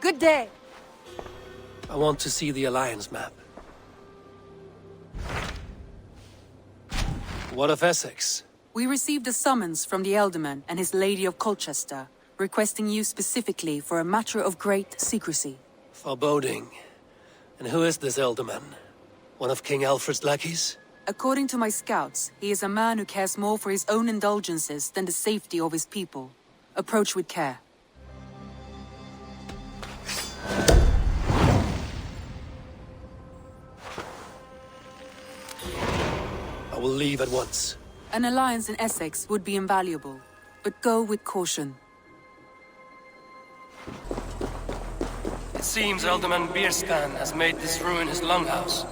Good day. I want to see the Alliance map. What of Essexe? We received a summons from the Elderman and his Lady of Colchester, requesting you specifically for a matter of great secrecy. Foreboding. And who is this Elderman? One of King Alfred's lackeys? According to my scouts, he is a man who cares more for his own indulgences than the safety of his people. Approach with care. I will leave at once. An alliance in Essex would be invaluable, but go with caution. It seems Alderman Birstan has made this ruin his longhouse.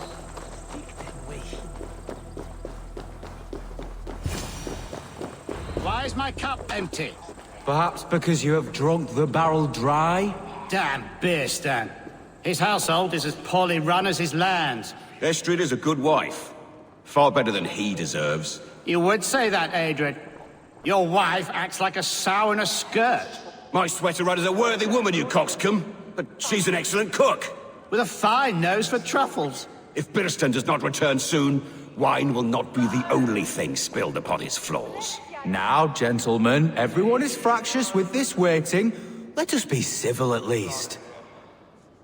Why is my cup empty? Perhaps because you have drunk the barrel dry? Damn Birstan. His household is as poorly run as his lands. Estrid is a good wife. Far better than he deserves. You would say that, Adrian. Your wife acts like a sow in a skirt. My sweater run is a worthy woman, you coxcomb. But she's an excellent cook. With a fine nose for truffles. If Birstan does not return soon, wine will not be the only thing spilled upon his floors. Now, gentlemen, everyone is fractious with this waiting. Let us be civil at least.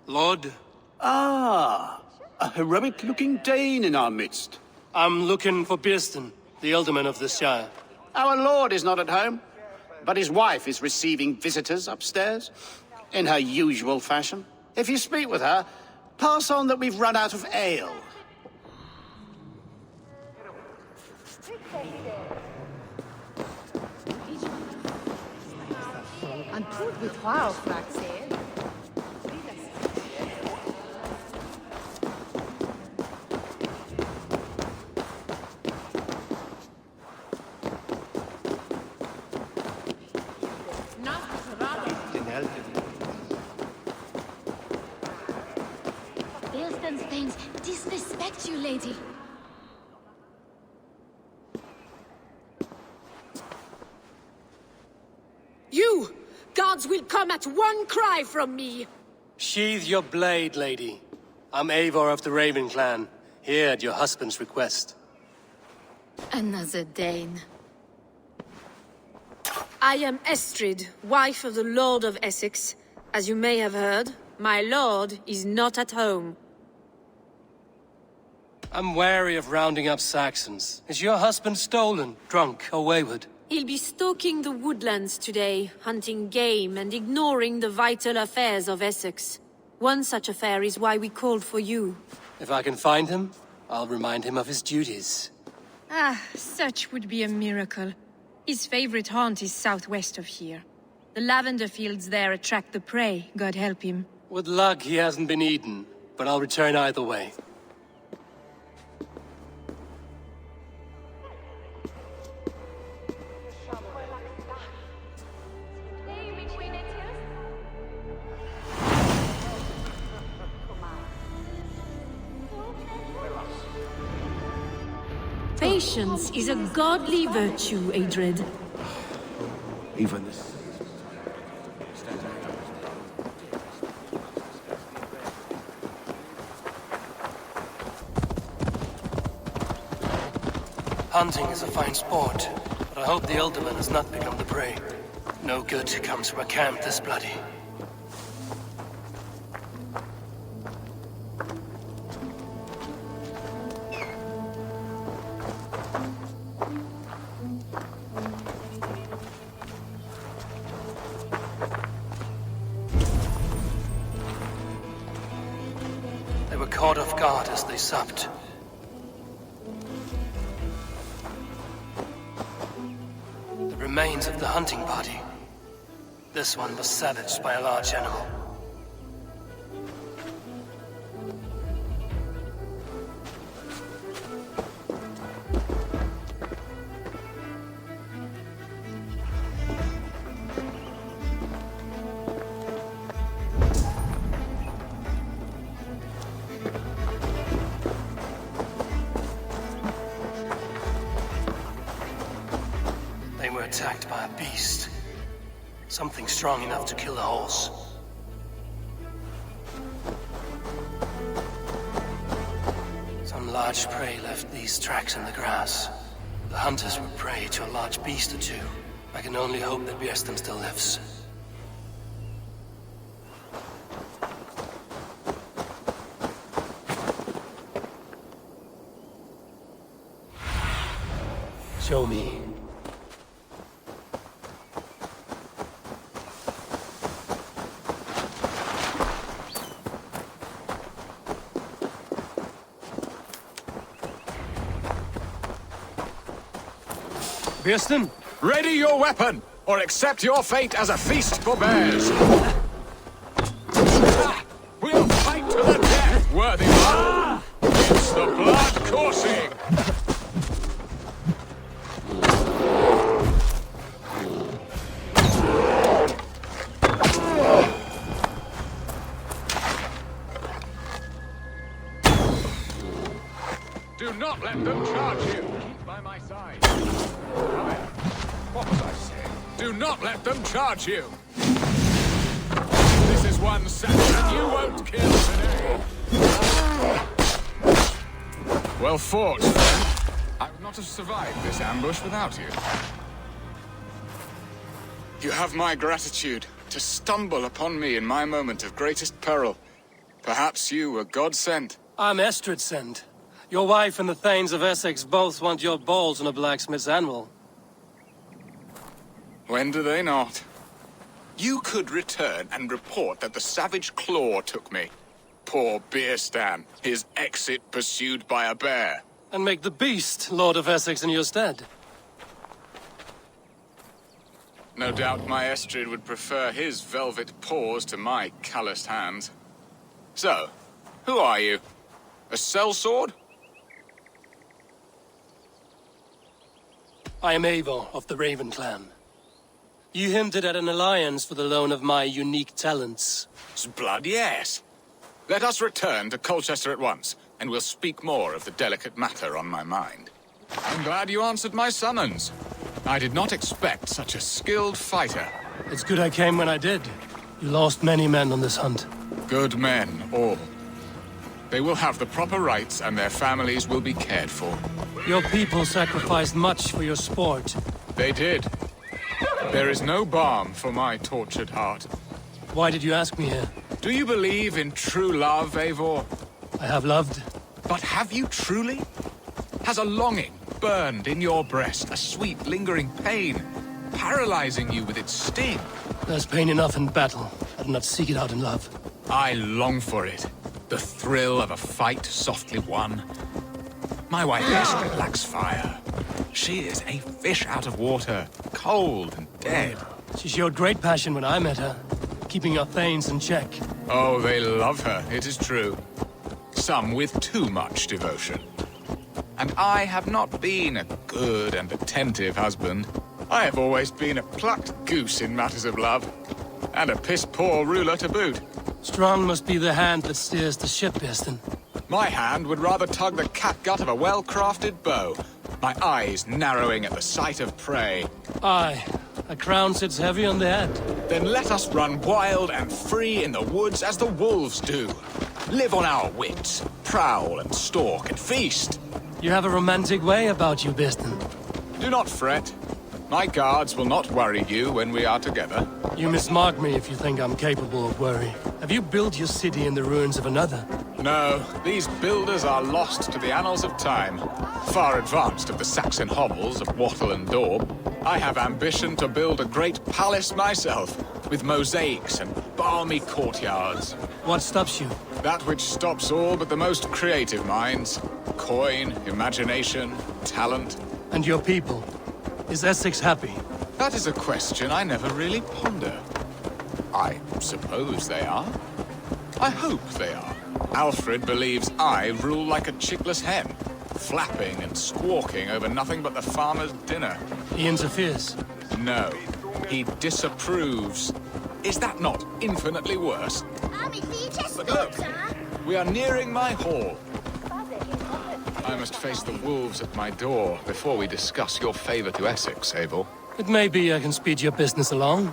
Lord? Ah, a heroic-looking Dane in our midst. I'm looking for Birstan, the Elderman of the Shire. Our lord is not at home, but his wife is receiving visitors upstairs, in her usual fashion. If you speak with her, pass on that we've run out of ale. Birstan's things disrespect you, lady. You! Gods will come at one cry from me! Sheathe your blade, lady. I'm Eivor of the Raven clan, here at your husband's request. Another Dane. I am Estrid, wife of the Lord of Essexe. As you may have heard, my lord is not at home. I'm wary of rounding up Saxons. Is your husband stolen, drunk, or wayward? He'll be stalking the woodlands today, hunting game and ignoring the vital affairs of Essex. One such affair is why we called for you. If I can find him, I'll remind him of his duties. Ah, such would be a miracle. His favorite haunt is southwest of here. The lavender fields there attract the prey, God help him. With luck, he hasn't been eaten, but I'll return either way. Patience is a godly virtue, Adred. Even this. Hunting is a fine sport, but I hope the Elderman has not become the prey. No good comes from a camp this bloody. They were caught off guard as they supped. Remains of the hunting party. This one was savaged by a large animal. They were attacked by a beast. Something strong enough to kill a horse. large prey left these tracks in the grass. The hunters were prey to a large beast or two. I can only hope that Birstan still lives. Show me. Birstan? Ready your weapon, or accept your fate as a feast for bears. We'll fight to the death, worthy one. It's the blood coursing. Do not let them charge you. Keep by my side. What was I saying? Do not let them charge you. This is one section you won't kill today. Well fought, friend. I would not have survived this ambush without you. You have my gratitude to stumble upon me in my moment of greatest peril. Perhaps you were God-sent. I'm Estrid sent. Your wife and the Thanes of Essexe both want your balls on a blacksmith's anvil. When do they not? You could return and report that the savage claw took me. Poor Birstan, his exit pursued by a bear. And make the beast Lord of Essexe in your stead. No doubt my Estrid would prefer his velvet paws to my calloused hands. So, who are you? A sellsword? I am Eivor of the Raven clan. You hinted at an alliance for the loan of my unique talents. Blood, yes. Let us return to Colchester at once, and we'll speak more of the delicate matter on my mind. I'm glad you answered my summons. I did not expect such a skilled fighter. It's good I came when I did. You lost many men on this hunt. Good men, all. They will have the proper rights, and their families will be cared for. Your people sacrificed much for your sport. They did. There is no balm for my tortured heart. Why did you ask me here? Do you believe in true love, Eivor? I have loved. But have you truly? Has a longing burned in your breast, a sweet, lingering pain, paralyzing you with its sting? There's pain enough in battle. I do not seek it out in love. I long for it. The thrill of a fight softly won. My wife Estrid lacks fire. She is a fish out of water, cold and dead. She showed great passion when I met her, keeping your Thanes in check. Oh, they love her, it is true. Some with too much devotion. And I have not been a good and attentive husband. I have always been a plucked goose in matters of love. And a piss-poor ruler to boot. Strong must be the hand that steers the ship, Birstan. My hand would rather tug the catgut of a well-crafted bow, my eyes narrowing at the sight of prey. Aye, a crown sits heavy on the head. Then let us run wild and free in the woods as the wolves do. Live on our wits, prowl and stalk and feast. You have a romantic way about you, Birstan. Do not fret. My guards will not worry you when we are together. You mismark me if you think I'm capable of worry. Have you built your city in the ruins of another? No, these builders are lost to the annals of time. Far advanced of the Saxon hovels of Wattle and Daub. I have ambition to build a great palace myself, with mosaics and balmy courtyards. What stops you? That which stops all but the most creative minds. Coin, imagination, talent. And your people? Is Essex happy? That is a question I never really ponder. I suppose they are. I hope they are. Alfred believes I rule like a chickless hen, flapping and squawking over nothing but the farmer's dinner. He interferes? No, he disapproves. Is that not infinitely worse? But look, we are nearing my hall. I must face the wolves at my door before we discuss your favor to Essex, Eivor. It may be I can speed your business along.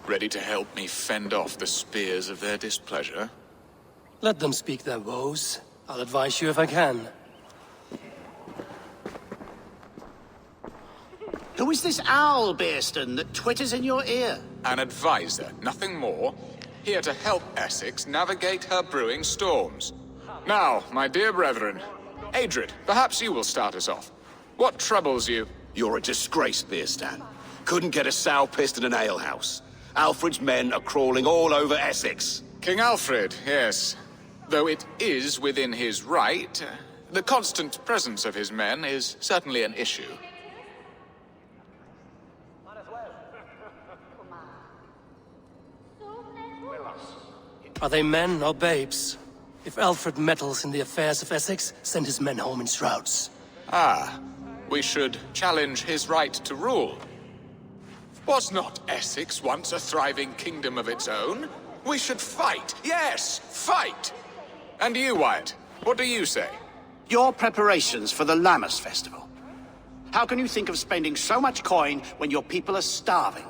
Ready to help me fend off the spears of their displeasure? Let them speak their woes. I'll advise you if I can. Who is this owl, Birstan, that twitters in your ear? An advisor, nothing more. Here to help Essexe navigate her brewing storms. Now, my dear brethren, Adrid, perhaps you will start us off. What troubles you? You're a disgrace, Birstan. Couldn't get a sow pissed in an alehouse. Alfred's men are crawling all over Essex. King Alfred, yes. Though it is within his right, the constant presence of his men is certainly an issue. Are they men or babes? If Alfred meddles in the affairs of Essex, send his men home in shrouds. Ah, we should challenge his right to rule. Was not Essex once a thriving kingdom of its own? We should fight, yes, fight! And you, Wyatt, what do you say? Your preparations for the Lammas festival. How can you think of spending so much coin when your people are starving?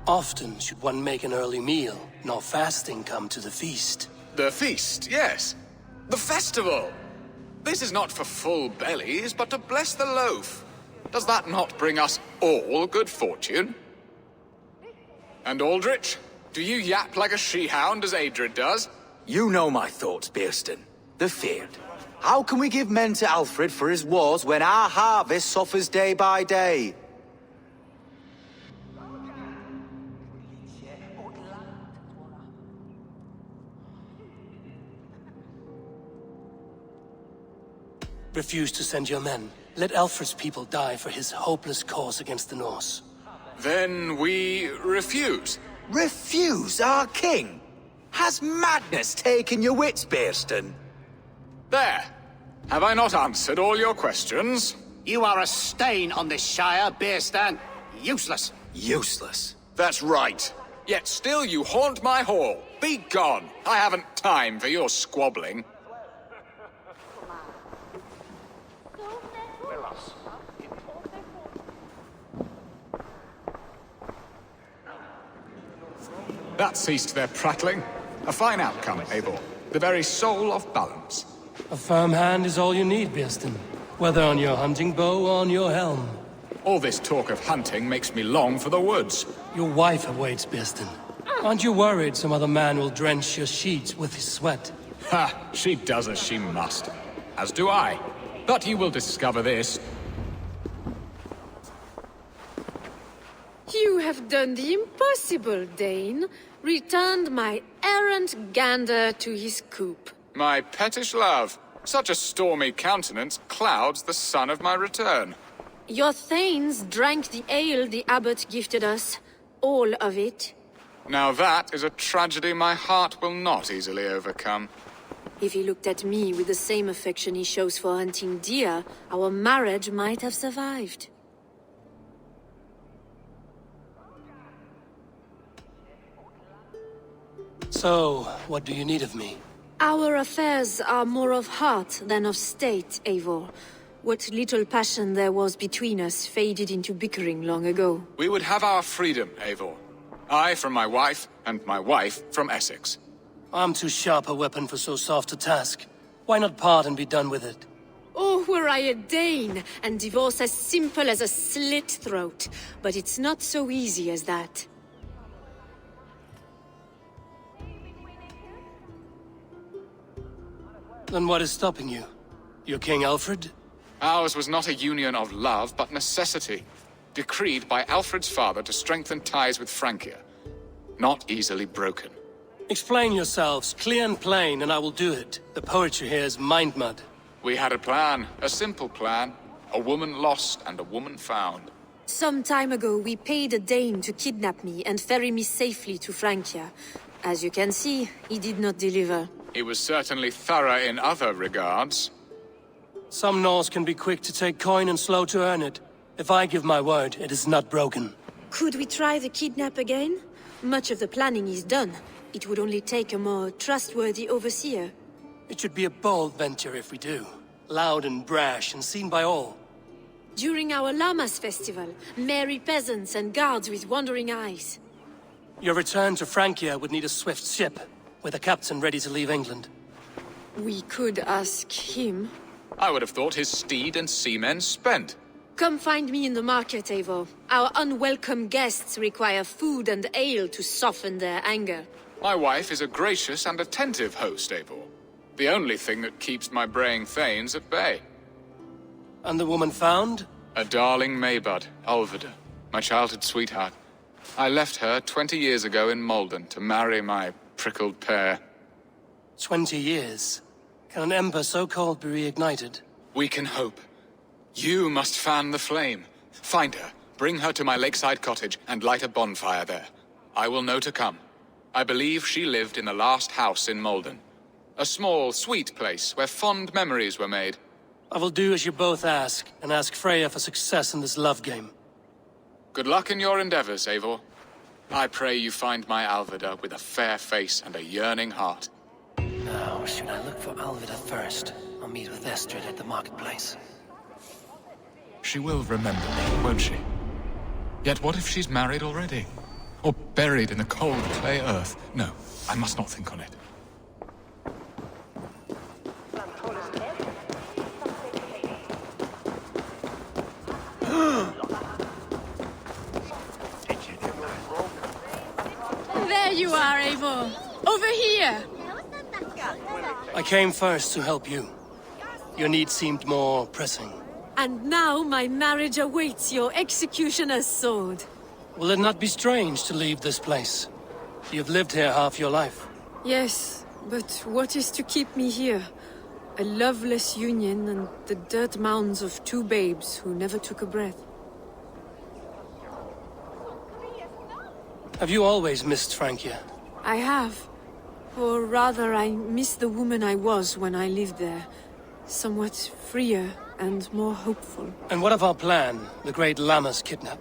Often should one make an early meal, nor fasting come to the feast. The feast, yes. The festival! This is not for full bellies, but to bless the loaf. Does that not bring us all good fortune? And Aldrich, do you yap like a she-hound as Adrid does? You know my thoughts, Birstan. The feared. How can we give men to Alfred for his wars when our harvest suffers day by day? Refuse to send your men. Let Alfred's people die for his hopeless cause against the Norse. Then we refuse. Refuse our king? Has madness taken your wits, Birstan? There. Have I not answered all your questions? You are a stain on this shire, Birstan. Useless. Useless. That's right. Yet still you haunt my hall. Be gone. I haven't time for your squabbling. That ceased their prattling. A fine outcome, Eivor. The very soul of balance. A firm hand is all you need, Birstan. Whether on your hunting bow or on your helm. All this talk of hunting makes me long for the woods. Your wife awaits, Birstan. Aren't you worried some other man will drench your sheets with his sweat? Ha! She does as she must. As do I. But you will discover this. You have done the impossible, Dane. Returned my errant gander to his coop. My pettish love. Such a stormy countenance clouds the sun of my return. Your thanes drank the ale the abbot gifted us. All of it. Now that is a tragedy my heart will not easily overcome. If he looked at me with the same affection he shows for hunting deer, our marriage might have survived. So, what do you need of me? Our affairs are more of heart than of state, Eivor. What little passion there was between us faded into bickering long ago. We would have our freedom, Eivor. I from my wife, and my wife from Essex. I'm too sharp a weapon for so soft a task. Why not part and be done with it? Oh, were I a Dane, and divorce as simple as a slit throat. But it's not so easy as that. Then what is stopping you? Your King Alfred? Ours was not a union of love, but necessity. Decreed by Alfred's father to strengthen ties with Francia. Not easily broken. Explain yourselves, clear and plain, and I will do it. The poetry here is mind mud. We had a plan, a simple plan. A woman lost and a woman found. Some time ago, we paid a Dane to kidnap me and ferry me safely to Francia. As you can see, he did not deliver. He was certainly thorough in other regards. Some Norse can be quick to take coin and slow to earn it. If I give my word, it is not broken. Could we try the kidnap again? Much of the planning is done. It would only take a more trustworthy overseer. It should be a bold venture if we do. Loud and brash and seen by all. During our Llamas festival, merry peasants and guards with wandering eyes. Your return to Francia would need a swift ship, with a captain ready to leave England. We could ask him. I would have thought his steed and seamen spent. Come find me in the market, Eivor. Our unwelcome guests require food and ale to soften their anger. My wife is a gracious and attentive host, Eivor. The only thing that keeps my braying thanes at bay. And the woman found? A darling Maybud, Alfida, my childhood sweetheart. I left her 20 years ago in Malden to marry my prickled pear. 20 years. Can an ember so cold be reignited? We can hope. You must fan the flame. Find her, bring her to my lakeside cottage, and light a bonfire there. I will know to come. I believe she lived in the last house in Malden. A small, sweet place where fond memories were made. I will do as you both ask, and ask Freya for success in this love game. Good luck in your endeavors, Eivor. I pray you find my Alfida with a fair face and a yearning heart. Now, should I look for Alfida first, or meet with Estrid at the marketplace? She will remember me, won't she? Yet what if she's married already? Or buried in the cold clay earth? No, I must not think on it. There you are, Eivor. Over here. I came first to help you. Your need seemed more pressing. And now my marriage awaits your executioner's sword. Will it not be strange to leave this place? You've lived here half your life. Yes, but what is to keep me here? A loveless union and the dirt mounds of two babes who never took a breath. Have you always missed Francia? I have. Or rather, I miss the woman I was when I lived there. Somewhat freer and more hopeful. And what of our plan, the great Llamas kidnap?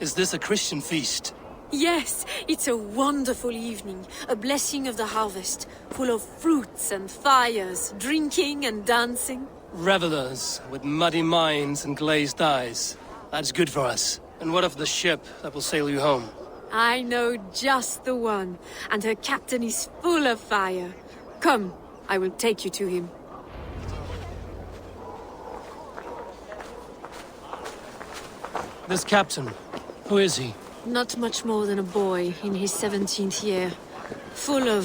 Is this a Christian feast? Yes, it's a wonderful evening. A blessing of the harvest, full of fruits and fires, drinking and dancing. Revelers with muddy minds and glazed eyes. That's good for us. And what of the ship that will sail you home? I know just the one, and her captain is full of fire. Come, I will take you to him. This captain, who is he? Not much more than a boy in his 17th year. Full of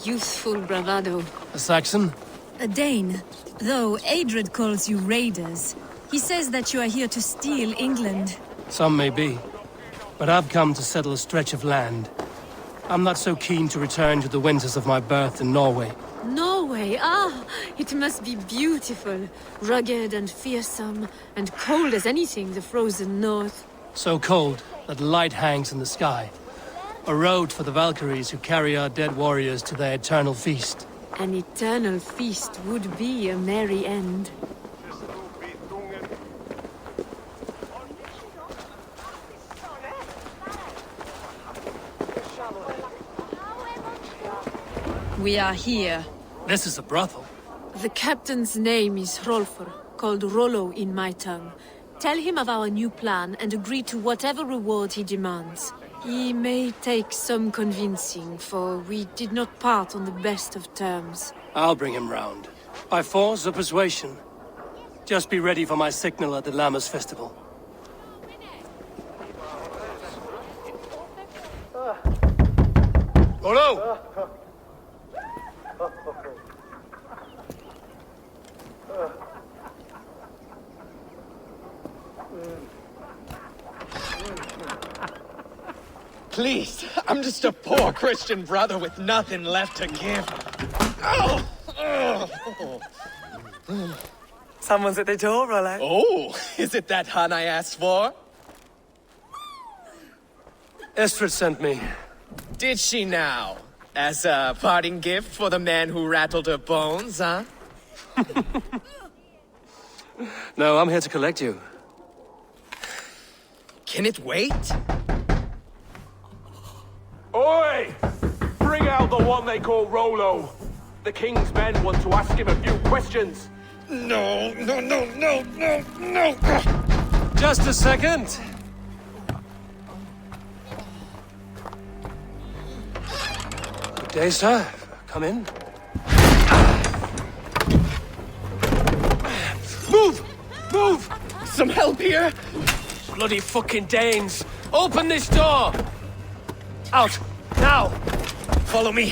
youthful bravado. A Saxon? A Dane. Though Adred calls you raiders. He says that you are here to steal England. Some may be. But I've come to settle a stretch of land. I'm not so keen to return to the winters of my birth in Norway. Norway? Ah, it must be beautiful. Rugged and fearsome, and cold as anything, the frozen north. So cold that light hangs in the sky. A road for the Valkyries who carry our dead warriors to their eternal feast. An eternal feast would be a merry end. We are here. This is a brothel. The captain's name is Hrolfr, called Rollo in my tongue. Tell him of our new plan and agree to whatever reward he demands. He may take some convincing, for we did not part on the best of terms. I'll bring him round. By force or persuasion. Just be ready for my signal at the Llamas festival. Rollo! Please, I'm just a poor Christian brother with nothing left to give. Oh! Someone's at the door, Rollo. Oh, is it that hun I asked for? Estrid sent me. Did she now? As a parting gift for the man who rattled her bones, huh? No, I'm here to collect you. Can it wait? Oi! Bring about the one they call Rollo. The king's men want to ask him a few questions. No. Just a second. Good day, sir. Come in. Move! Some help here? Bloody fucking Danes! Open this door! Out! Now! Follow me!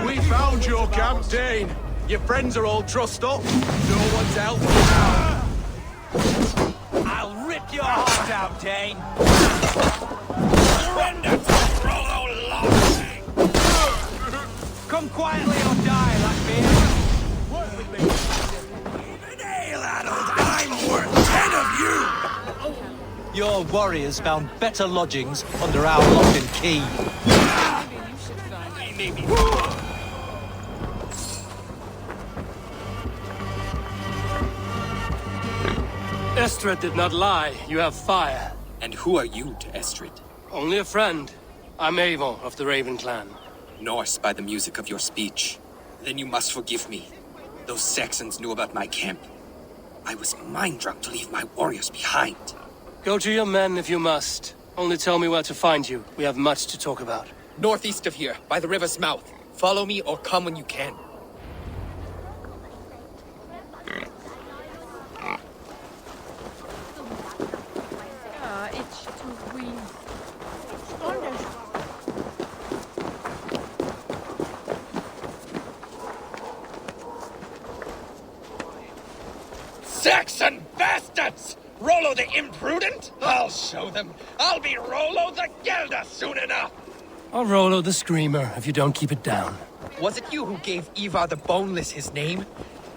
We found your camp, Dane. Your friends are all trussed up. No one's helping now. I'll rip your heart out, Dane. Surrender to Rollo Loveling. Come quietly or die, Blackbeard. Work with me. An ale-addled, I'm worth 10 of you. Your warriors found better lodgings under our lock and key. Estrid did not lie. You have fire. And who are you to Estrid? Only a friend. I'm Eivor of the Raven clan. Norse by the music of your speech. Then you must forgive me. Those Saxons knew about my camp. I was mind-drunk to leave my warriors behind. Go to your men if you must. Only tell me where to find you. We have much to talk about. Northeast of here, by the river's mouth. Follow me or come when you can. Saxon bastards! Rollo the imprudent? I'll show them. I'll be Rollo the Gelder soon enough. Or Rollo the Screamer, if you don't keep it down. Was it you who gave Ivar the Boneless his name?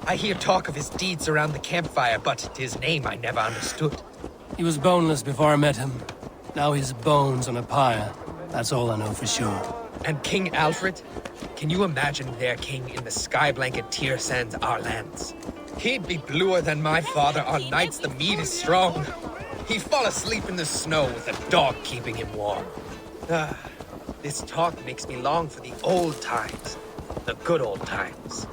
I hear talk of his deeds around the campfire, but his name I never understood. He was boneless before I met him. Now he's bones on a pyre. That's all I know for sure. And King Alfred? Can you imagine their king in the sky blanket tear sands our lands? He'd be bluer than my father on nights the mead is strong. He'd fall asleep in the snow with a dog keeping him warm. This talk makes me long for the old times. The good old times.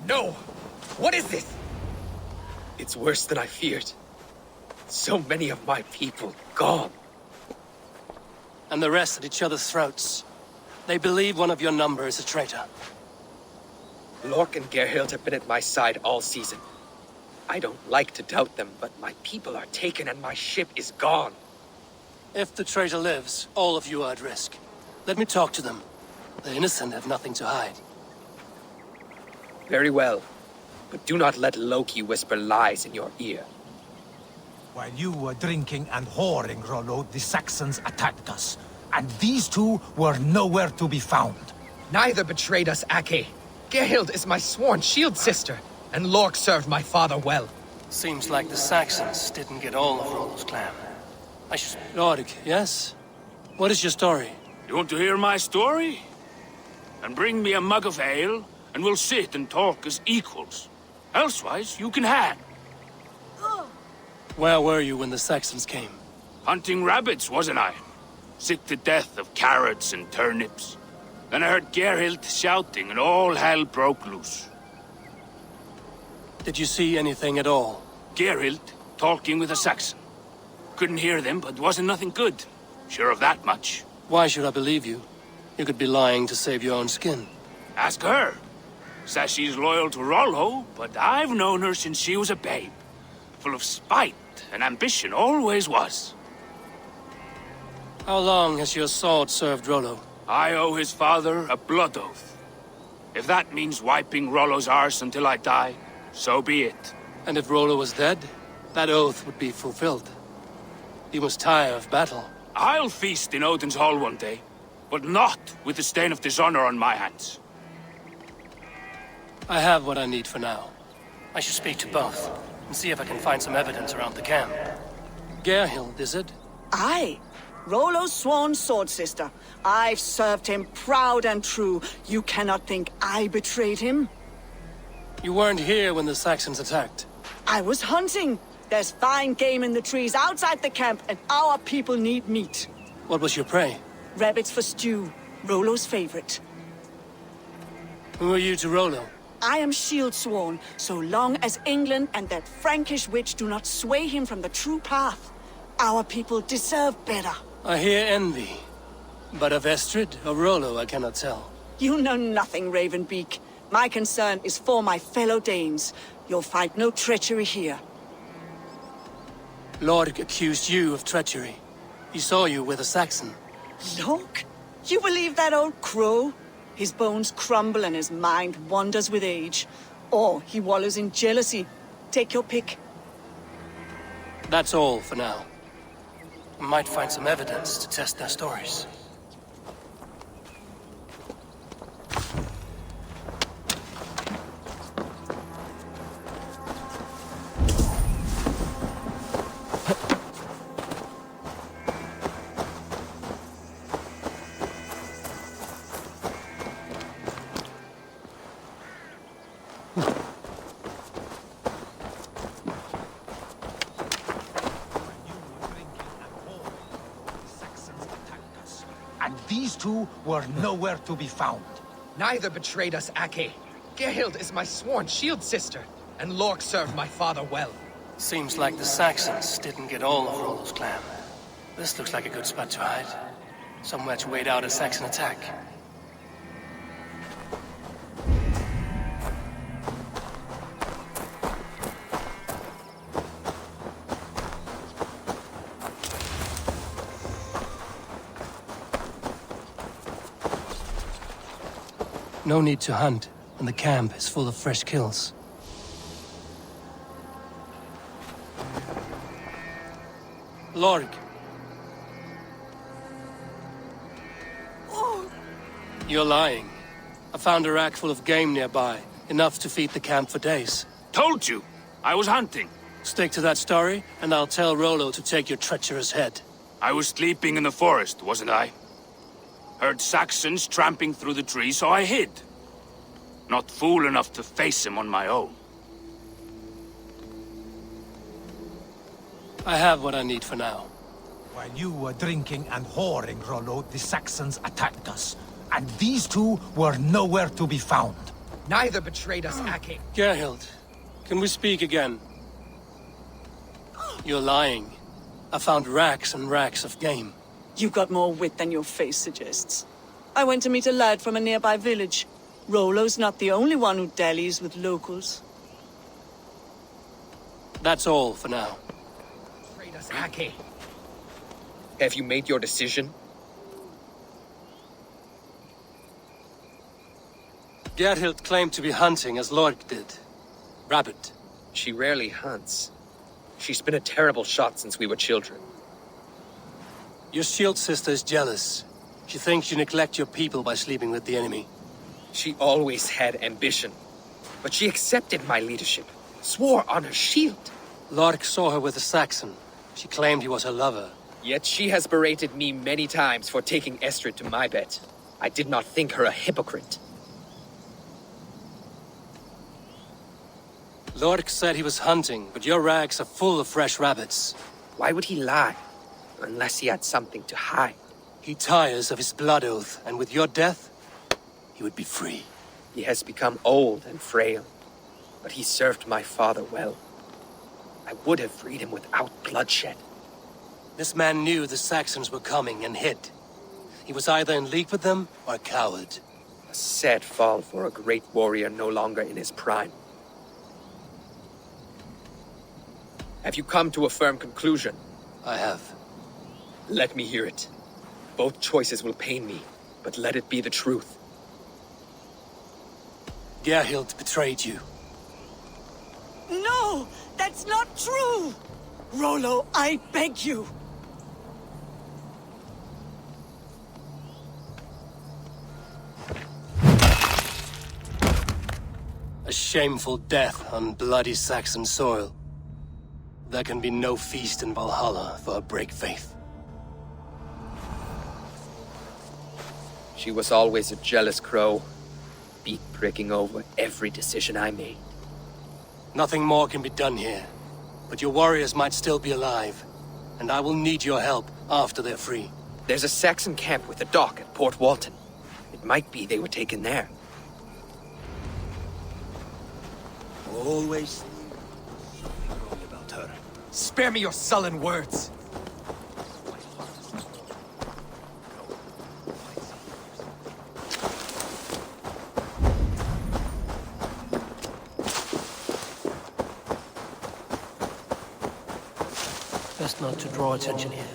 No! What is this? It's worse than I feared. So many of my people gone. And the rest at each other's throats. They believe one of your number is a traitor. Lork and Gerhild have been at my side all season. I don't like to doubt them, but my people are taken and my ship is gone. If the traitor lives, all of you are at risk. Let me talk to them. The innocent have nothing to hide. Very well. But do not let Loki whisper lies in your ear. While you were drinking and whoring, Rollo, the Saxons attacked us. And these two were nowhere to be found. Neither betrayed us, Ake. Gerhild is my sworn shield sister, and Lork served my father well. Seems like the Saxons didn't get all of Rollo's clan. Lord, yes? What is your story? You want to hear my story? And bring me a mug of ale, and we'll sit and talk as equals. Elsewise, you can hang. Where were you when the Saxons came? Hunting rabbits, wasn't I? Sick to death of carrots and turnips. Then I heard Gerhild shouting, and all hell broke loose. Did you see anything at all? Gerhild talking with a Saxon. Couldn't hear them, but wasn't nothing good. Sure of that much. Why should I believe you? You could be lying to save your own skin. Ask her. Says she's loyal to Rollo, but I've known her since she was a babe. Full of spite and ambition, always was. How long has your sword served Rollo? I owe his father a blood oath. If that means wiping Rollo's arse until I die, so be it. And if Rollo was dead, that oath would be fulfilled. You must tire of battle. I'll feast in Odin's hall one day, but not with the stain of dishonor on my hands. I have what I need for now. I should speak to both, and see if I can find some evidence around the camp. Gerhild, is it? Aye. Rollo's sworn sword sister. I've served him proud and true. You cannot think I betrayed him. You weren't here when the Saxons attacked. I was hunting. There's fine game in the trees outside the camp, and our people need meat. What was your prey? Rabbits for stew. Rollo's favorite. Who are you to Rollo? I am shield sworn, so long as England and that Frankish witch do not sway him from the true path. Our people deserve better. I hear envy. But of Estrid or Rollo, I cannot tell. You know nothing, Ravenbeak. My concern is for my fellow Danes. You'll find no treachery here. Lord accused you of treachery. He saw you with a Saxon. Look, you believe that old crow? His bones crumble and his mind wanders with age. Or he wallows in jealousy. Take your pick. That's all for now. I might find some evidence to test their stories. These two were nowhere to be found. Neither betrayed us, Ake. Gerhild is my sworn shield sister, and Lork served my father well. Seems like the Saxons didn't get all of Rollo's clan. This looks like a good spot to hide. Somewhere to wait out a Saxon attack. No need to hunt, and the camp is full of fresh kills. Lork. You're lying. I found a rack full of game nearby, enough to feed the camp for days. Told you! I was hunting. Stick to that story, and I'll tell Rollo to take your treacherous head. I was sleeping in the forest, wasn't I? Heard Saxons tramping through the trees, so I hid. Not fool enough to face him on my own. I have what I need for now. While you were drinking and whoring, Rollo, the Saxons attacked us. And these two were nowhere to be found. Neither betrayed us, Ake. Gerhild, can we speak again? You're lying. I found racks and racks of game. You've got more wit than your face suggests. I went to meet a lad from a nearby village. Rollo's not the only one who dallies with locals. That's all for now. Have you made your decision? Gerhild claimed to be hunting as Lorg did. Rabbit. She rarely hunts. She's been a terrible shot since we were children. Your shield sister is jealous. She thinks you neglect your people by sleeping with the enemy. She always had ambition. But she accepted my leadership. Swore on her shield. Lorg saw her with a Saxon. She claimed he was her lover. Yet she has berated me many times for taking Estrid to my bed. I did not think her a hypocrite. Lorg said he was hunting, but your rags are full of fresh rabbits. Why would he lie? Unless he had something to hide. He tires of his blood oath, and with your death, he would be free. He has become old and frail, but he served my father well. I would have freed him without bloodshed. This man knew the Saxons were coming and hid. He was either in league with them or a coward. A sad fall for a great warrior no longer in his prime. Have you come to a firm conclusion? I have. Let me hear it. Both choices will pain me, but let it be the truth. Gerhild betrayed you. No! That's not true! Rollo, I beg you! A shameful death on bloody Saxon soil. There can be no feast in Valhalla for a break faith. She was always a jealous crow, beak pricking over every decision I made. Nothing more can be done here, but your warriors might still be alive, and I will need your help after they're free. There's a Saxon camp with a dock at Port Walton. It might be they were taken there. Always about her. Spare me your sullen words. Best not to draw attention here.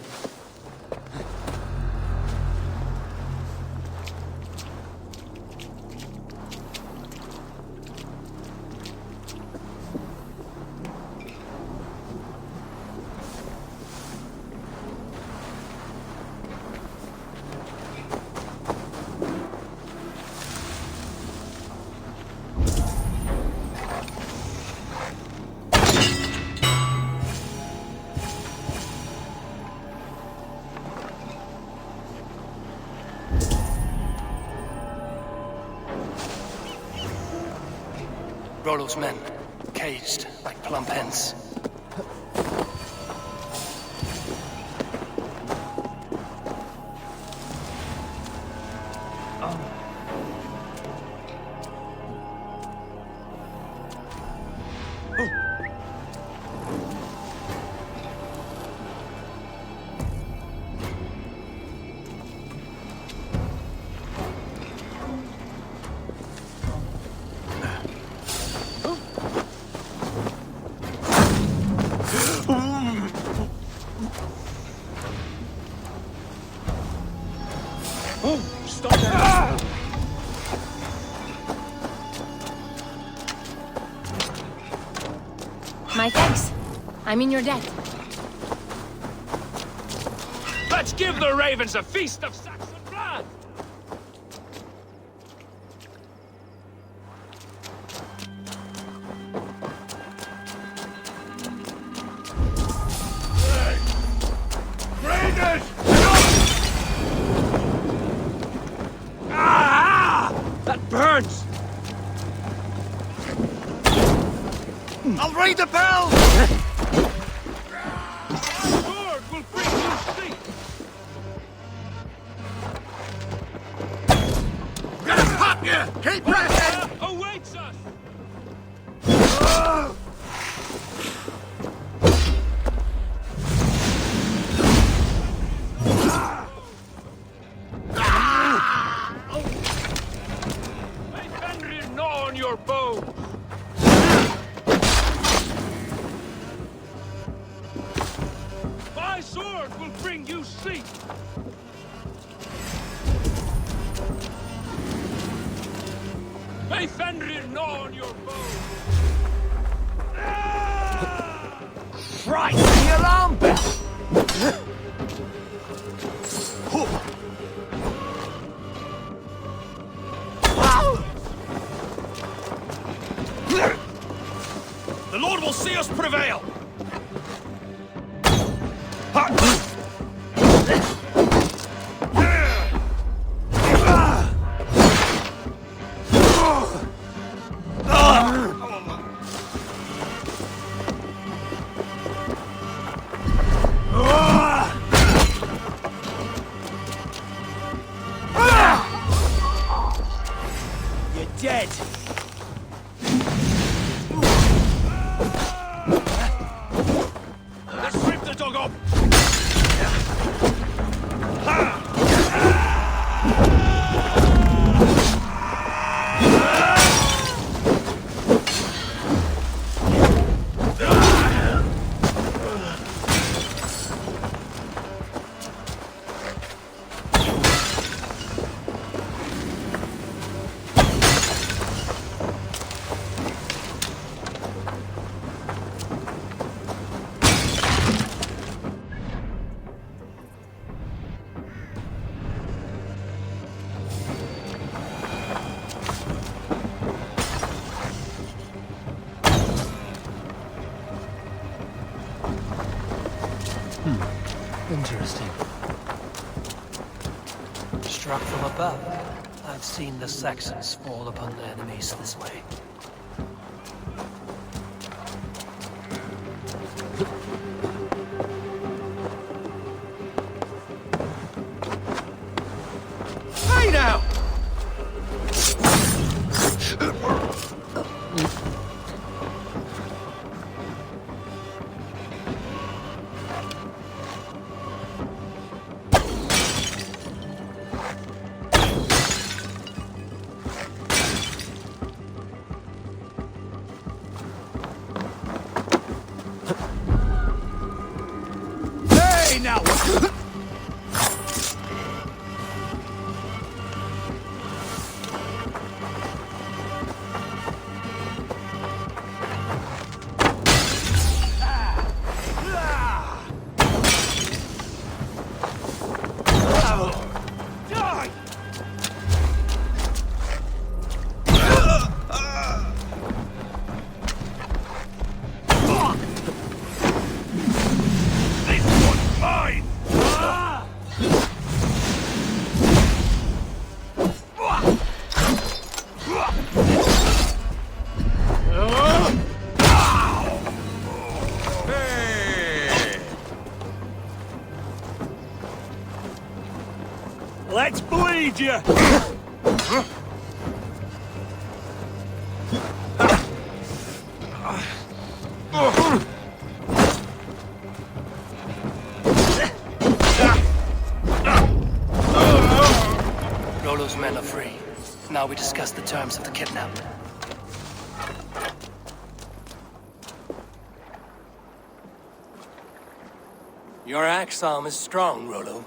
Rollo's men, caged like plump hens. My thanks. I'm in your debt. Let's give the ravens a feast of Saxon blood! Raiders! That burns! I'll ring the bell! Sword will bring you sleep! Gonna pop you! Keep pressing! Awaits us! feet! May Fenrir gnaw on your bones! Christ, the alarm bell! The Lord will see us prevail! You're dead! Let's rip the dog up! Interesting. Struck from above, I've seen the Saxons fall upon their enemies this way. Hey now! Hey now! Let's bleed you! Rollo's men are free. Now we discuss the terms of the kidnap. Your axe arm is strong, Rollo.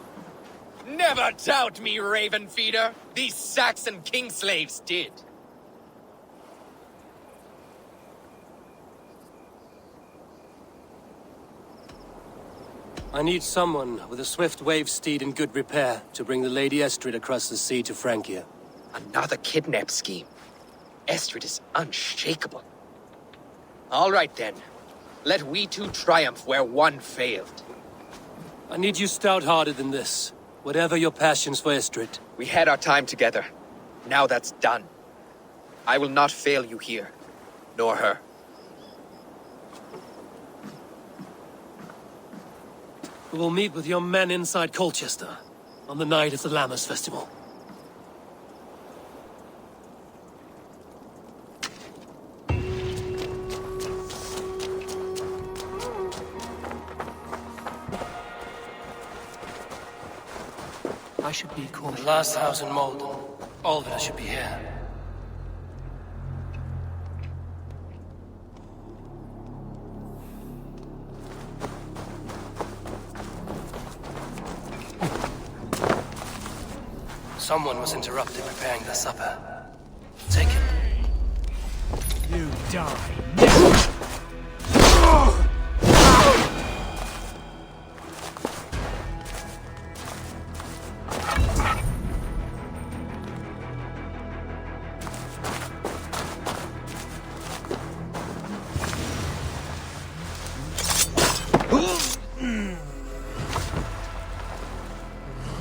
Never doubt me, Raven Feeder. These Saxon king slaves did. I need someone with a swift wave steed in good repair to bring the Lady Estrid across the sea to Francia. Another kidnap scheme. Estrid is unshakable. All right then. Let we two triumph where one failed. I need you stout-hearted in this. Whatever your passions for Estrid. We had our time together. Now that's done. I will not fail you here. Nor her. We will meet with your men inside Colchester on the night of the Lammas Festival. I should be called the last house in Malden. Alfida should be here. Someone was interrupted preparing their supper. Take it. You die now!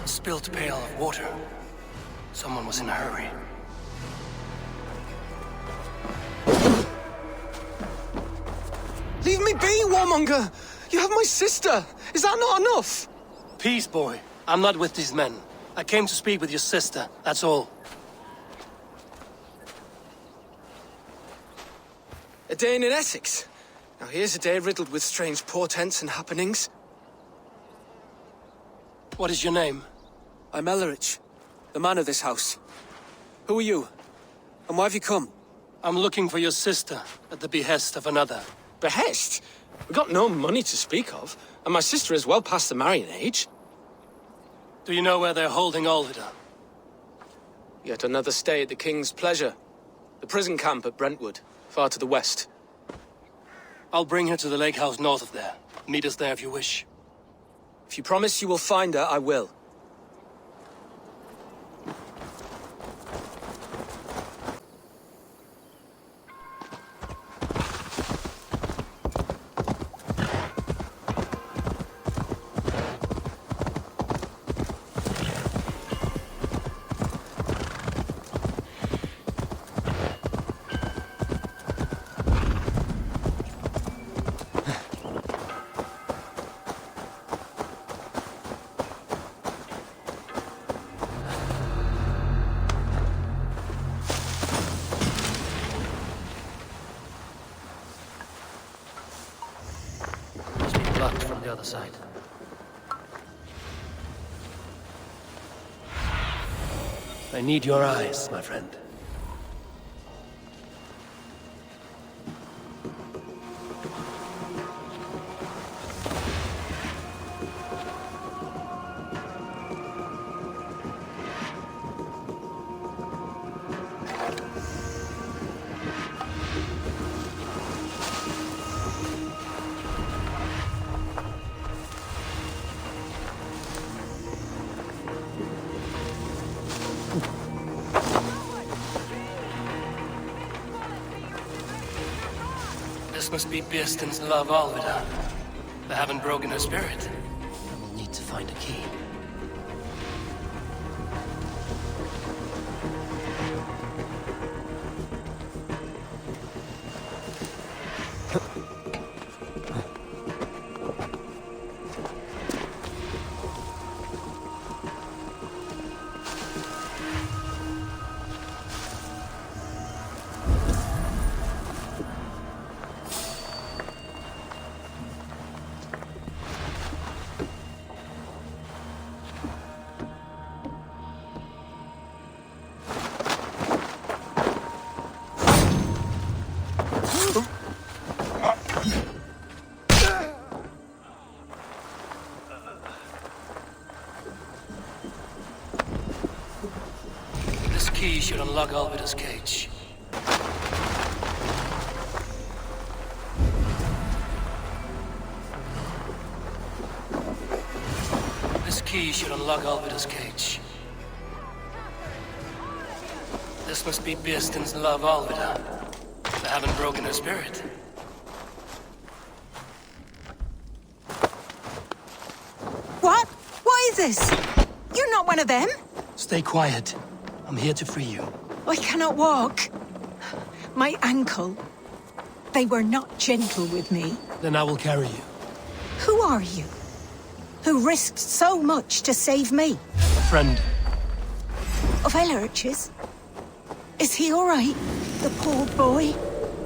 Spilt pail of water. Someone was in a hurry. Leave me be, warmonger! You have my sister! Is that not enough? Peace, boy. I'm not with these men. I came to speak with your sister, that's all. A day in Essexe. Now here's a day riddled with strange portents and happenings. What is your name? I'm Ellerich, the man of this house. Who are you? And why have you come? I'm looking for your sister, at the behest of another. Behest? We've got no money to speak of, and my sister is well past the marrying age. Do you know where they're holding Alfida? Yet another stay at the King's pleasure. The prison camp at Brentwood, far to the west. I'll bring her to the lake house north of there. Meet us there if you wish. If you promise you will find her, I will. From the other side. I need your eyes, my friend. This must be Birstan's love, Alfida. They haven't broken her spirit. I will need to find a key. Key should unlock Alfida's cage. This key should unlock Alfida's cage. This must be Birstan's love, Alfida. They haven't broken her spirit. What? What is this? You're not one of them? Stay quiet. I'm here to free you. I cannot walk. My ankle. They were not gentle with me. Then I will carry you. Who are you? Who risked so much to save me? A friend. Of Ellerich's? Is he all right? The poor boy?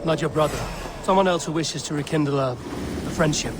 Not your brother. Someone else who wishes to rekindle a friendship.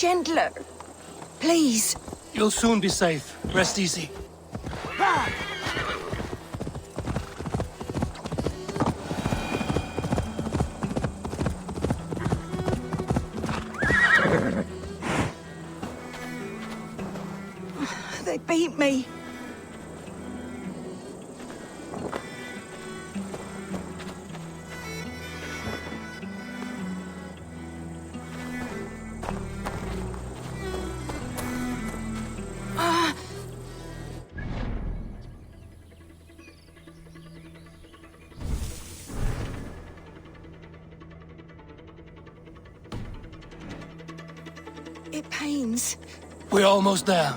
Gentler. Please. You'll soon be safe. Rest easy. They beat me. It pains. We're almost there.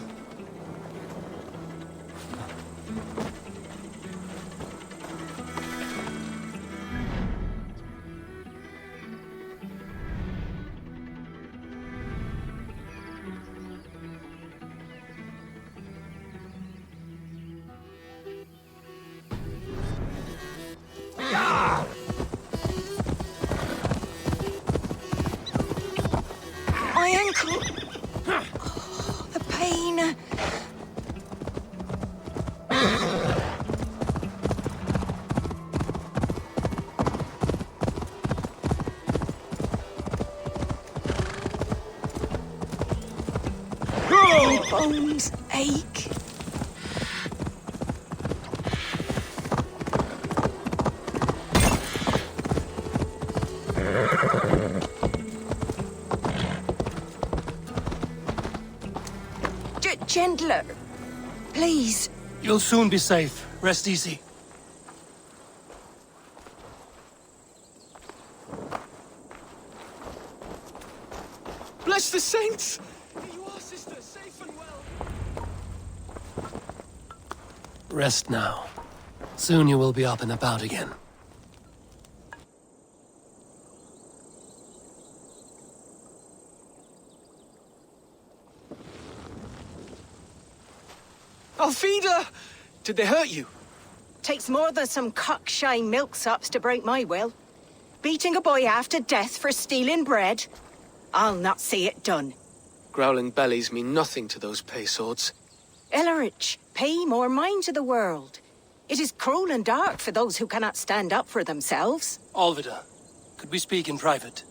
My ankle. Oh, the pain. My bones ache. Gentler. Please. You'll soon be safe. Rest easy. Bless the saints! Here you are, sister, safe and well. Rest now. Soon you will be up and about again. Alfida! Did they hurt you? Takes more than some cockshy milksops to break my will. Beating a boy half to death for stealing bread? I'll not see it done. Growling bellies mean nothing to those pay swords. Ellerich, pay more mind to the world. It is cruel and dark for those who cannot stand up for themselves. Alfida, could we speak in private?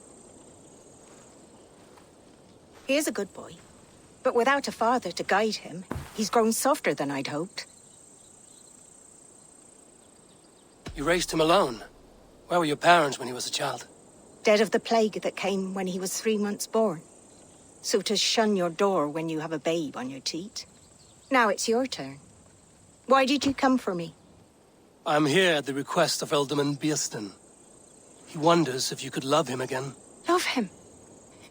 He is a good boy. But without a father to guide him, he's grown softer than I'd hoped. You raised him alone. Where were your parents when he was a child? Dead of the plague that came when he was 3 months born. So to shun your door when you have a babe on your teat. Now it's your turn. Why did you come for me? I'm here at the request of Alderman Birstan. He wonders if you could love him again. Love him?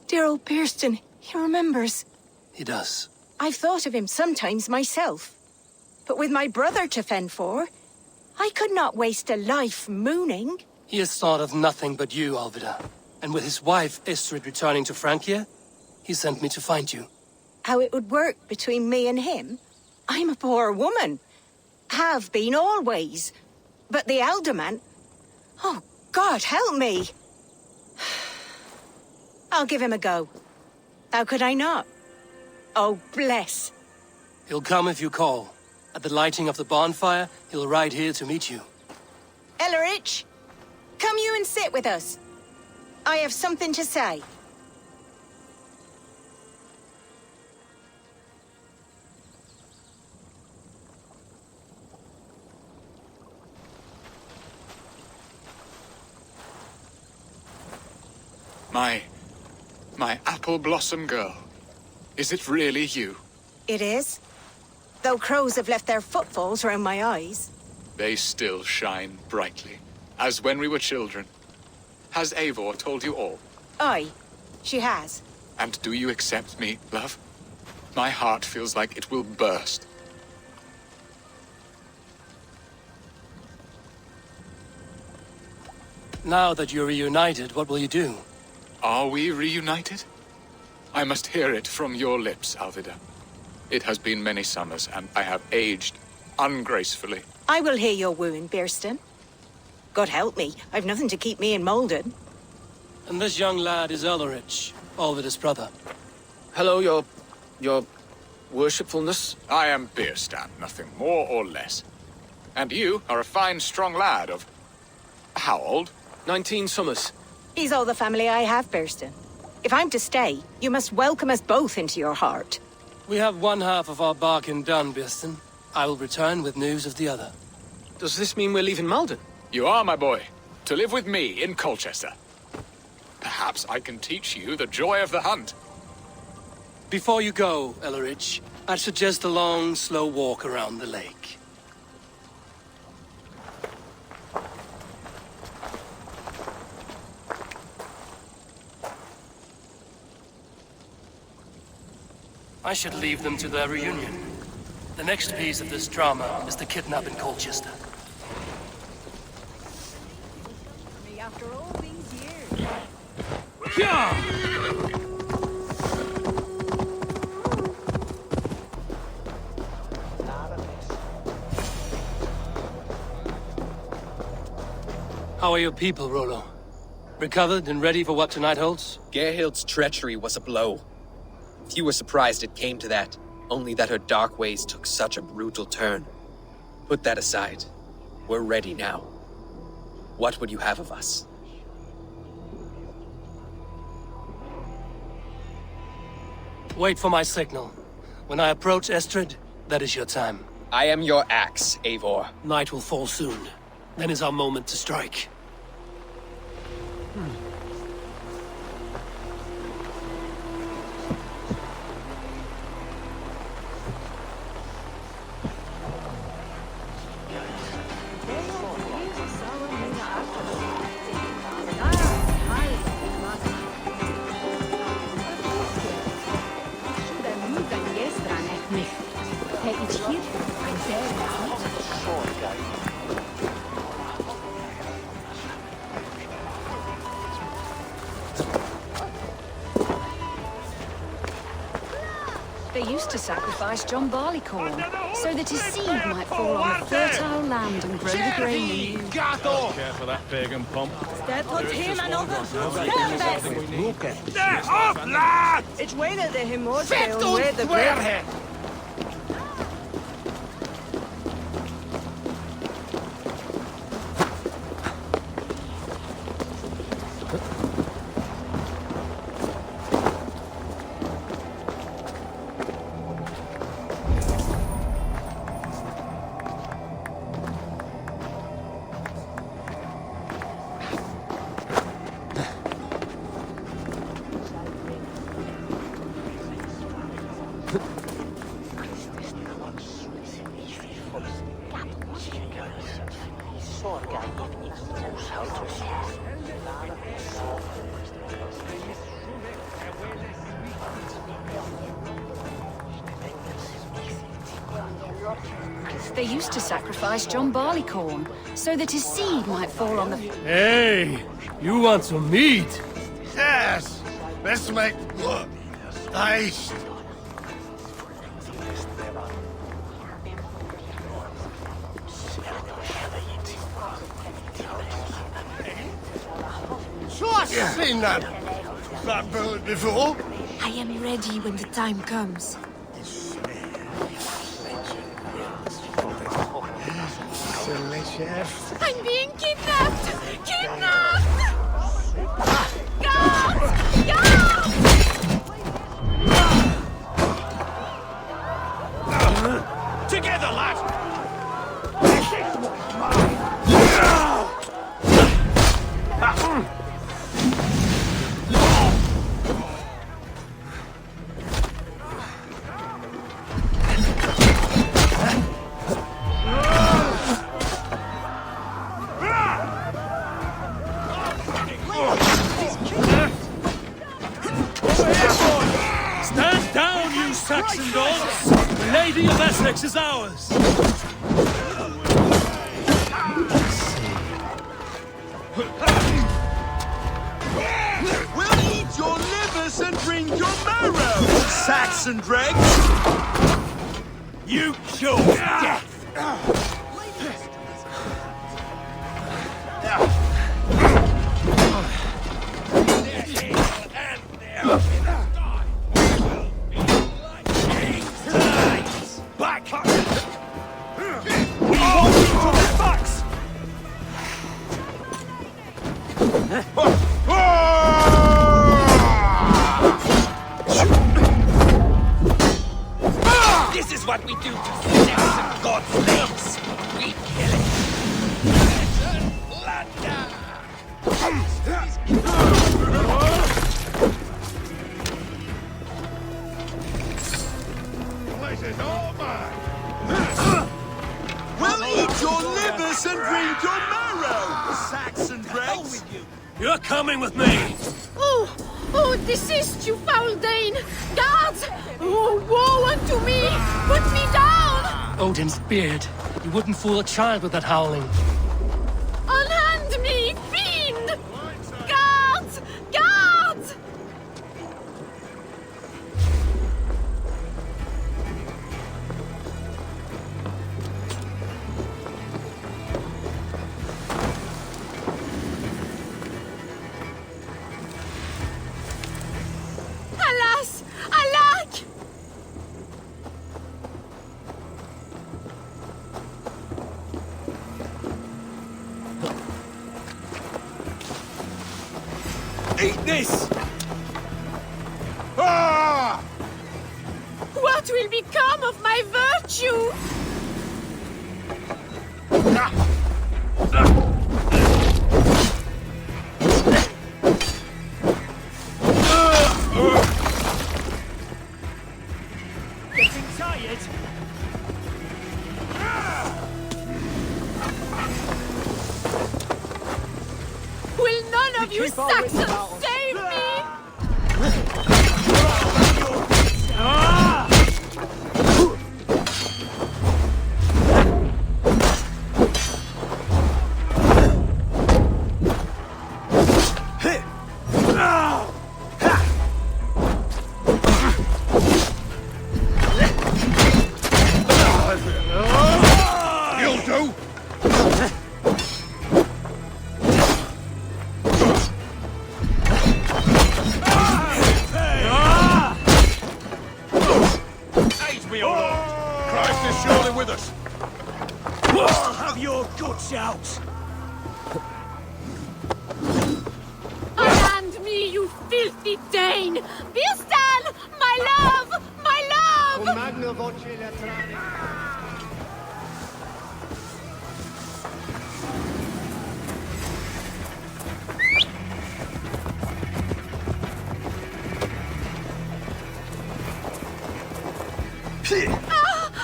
Dear old Birstan, he remembers. He does. I've thought of him sometimes myself. But with my brother to fend for, I could not waste a life mooning. He has thought of nothing but you, Alfida. And with his wife, Estrid, returning to Francia, he sent me to find you. How it would work between me and him? I'm a poor woman. Have been always. But the alderman... Oh, God, help me! I'll give him a go. How could I not? Oh, bless. He'll come if you call. At the lighting of the bonfire, he'll ride here to meet you. Ellerich, come you and sit with us. I have something to say. My apple blossom girl. Is it really you? It is. Though crows have left their footfalls round my eyes. They still shine brightly, as when we were children. Has Eivor told you all? Aye, she has. And do you accept me, love? My heart feels like it will burst. Now that you're reunited, what will you do? Are we reunited? I must hear it from your lips, Alfida. It has been many summers, and I have aged ungracefully. I will hear your wound, Birstan. God help me, I've nothing to keep me in molded. And this young lad is Ellerich, Alvida's brother. Hello, your worshipfulness. I am Birstan, nothing more or less. And you are a fine, strong lad of... how old? 19 summers. He's all the family I have, Birstan. If I'm to stay, you must welcome us both into your heart. We have one half of our bargain done, Birstan. I will return with news of the other. Does this mean we're leaving Malden? You are, my boy, to live with me in Colchester. Perhaps I can teach you the joy of the hunt. Before you go, Ellerich, I'd suggest a long, slow walk around the lake. I should leave them to their reunion. The next piece of this drama is the kidnap in Colchester. After all these years. How are your people, Rollo? Recovered and ready for what tonight holds? Gerhild's treachery was a blow. Few were surprised it came to that, only that her dark ways took such a brutal turn. Put that aside. We're ready now. What would you have of us? Wait for my signal. When I approach Estrid, that is your time. I am your axe, Eivor. Night will fall soon. Then is our moment to strike. They used to sacrifice John Barleycorn, so that his seed might fall on the fertile land and grow the grain. Care for that pagan pump. Up, lad! It's way that the Himorte will wear the bread. They used to sacrifice John Barleycorn, so that his seed might fall on the... Hey! You want some meat? Yes! Let's make ice. So I've seen that bird before. I am ready when the time comes. Chef. I'm being kidnapped! Kidnapped! Guards! Guards! Together, lad! Stand down, you Saxon dogs! The Lady of Essexe is ours! We'll eat your livers and drink your marrow, Saxon dregs! You chose death! coming with me! Oh, desist, you foul Dane! Guards! Oh, woe unto me! Put me down! Odin's beard. You wouldn't fool a child with that howling. Unhand me, fiend! Guards! Guards! Alas! Alack! Eat this! Ah! What will become of my virtue? Getting tired? Will none of you Saxons save me? You'll do! Aid me, O Lord! Christ is surely with us! I'll have your guts out! Unhand me, you filthy Dane! Birstan! My love! My love!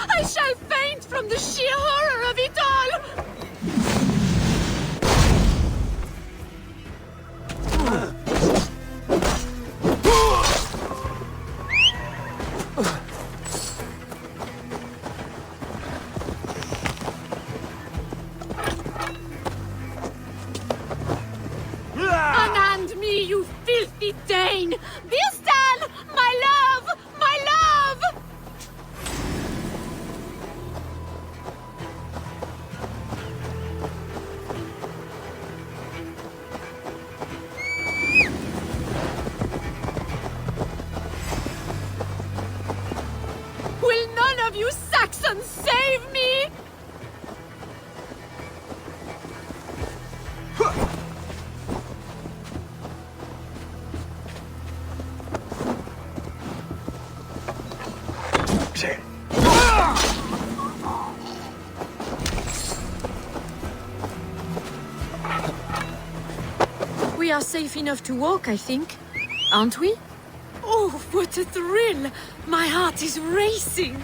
I shall faint from the sheer horror of it all! Unhand me, you filthy Dane! Birstan! My love! My love! Will none of you Saxons save me? We are safe enough to walk, I think. Aren't we? Oh, what a thrill! My heart is racing!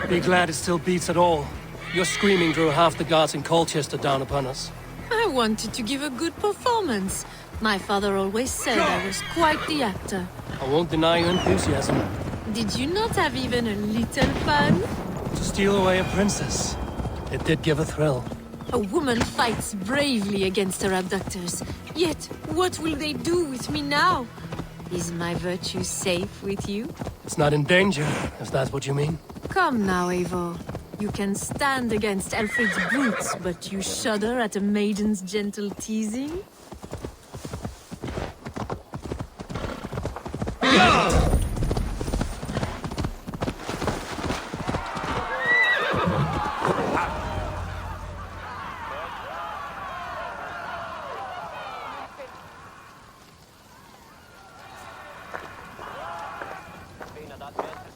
Be glad it still beats at all. Your screaming drew half the guards in Colchester down upon us. I wanted to give a good performance. My father always said I was quite the actor. I won't deny your enthusiasm. Did you not have even a little fun? To steal away a princess. It did give a thrill. A woman fights bravely against her abductors. Yet, what will they do with me now? Is my virtue safe with you? It's not in danger, if that's what you mean. Come now, Eivor. You can stand against Alfred's brutes, but you shudder at a maiden's gentle teasing?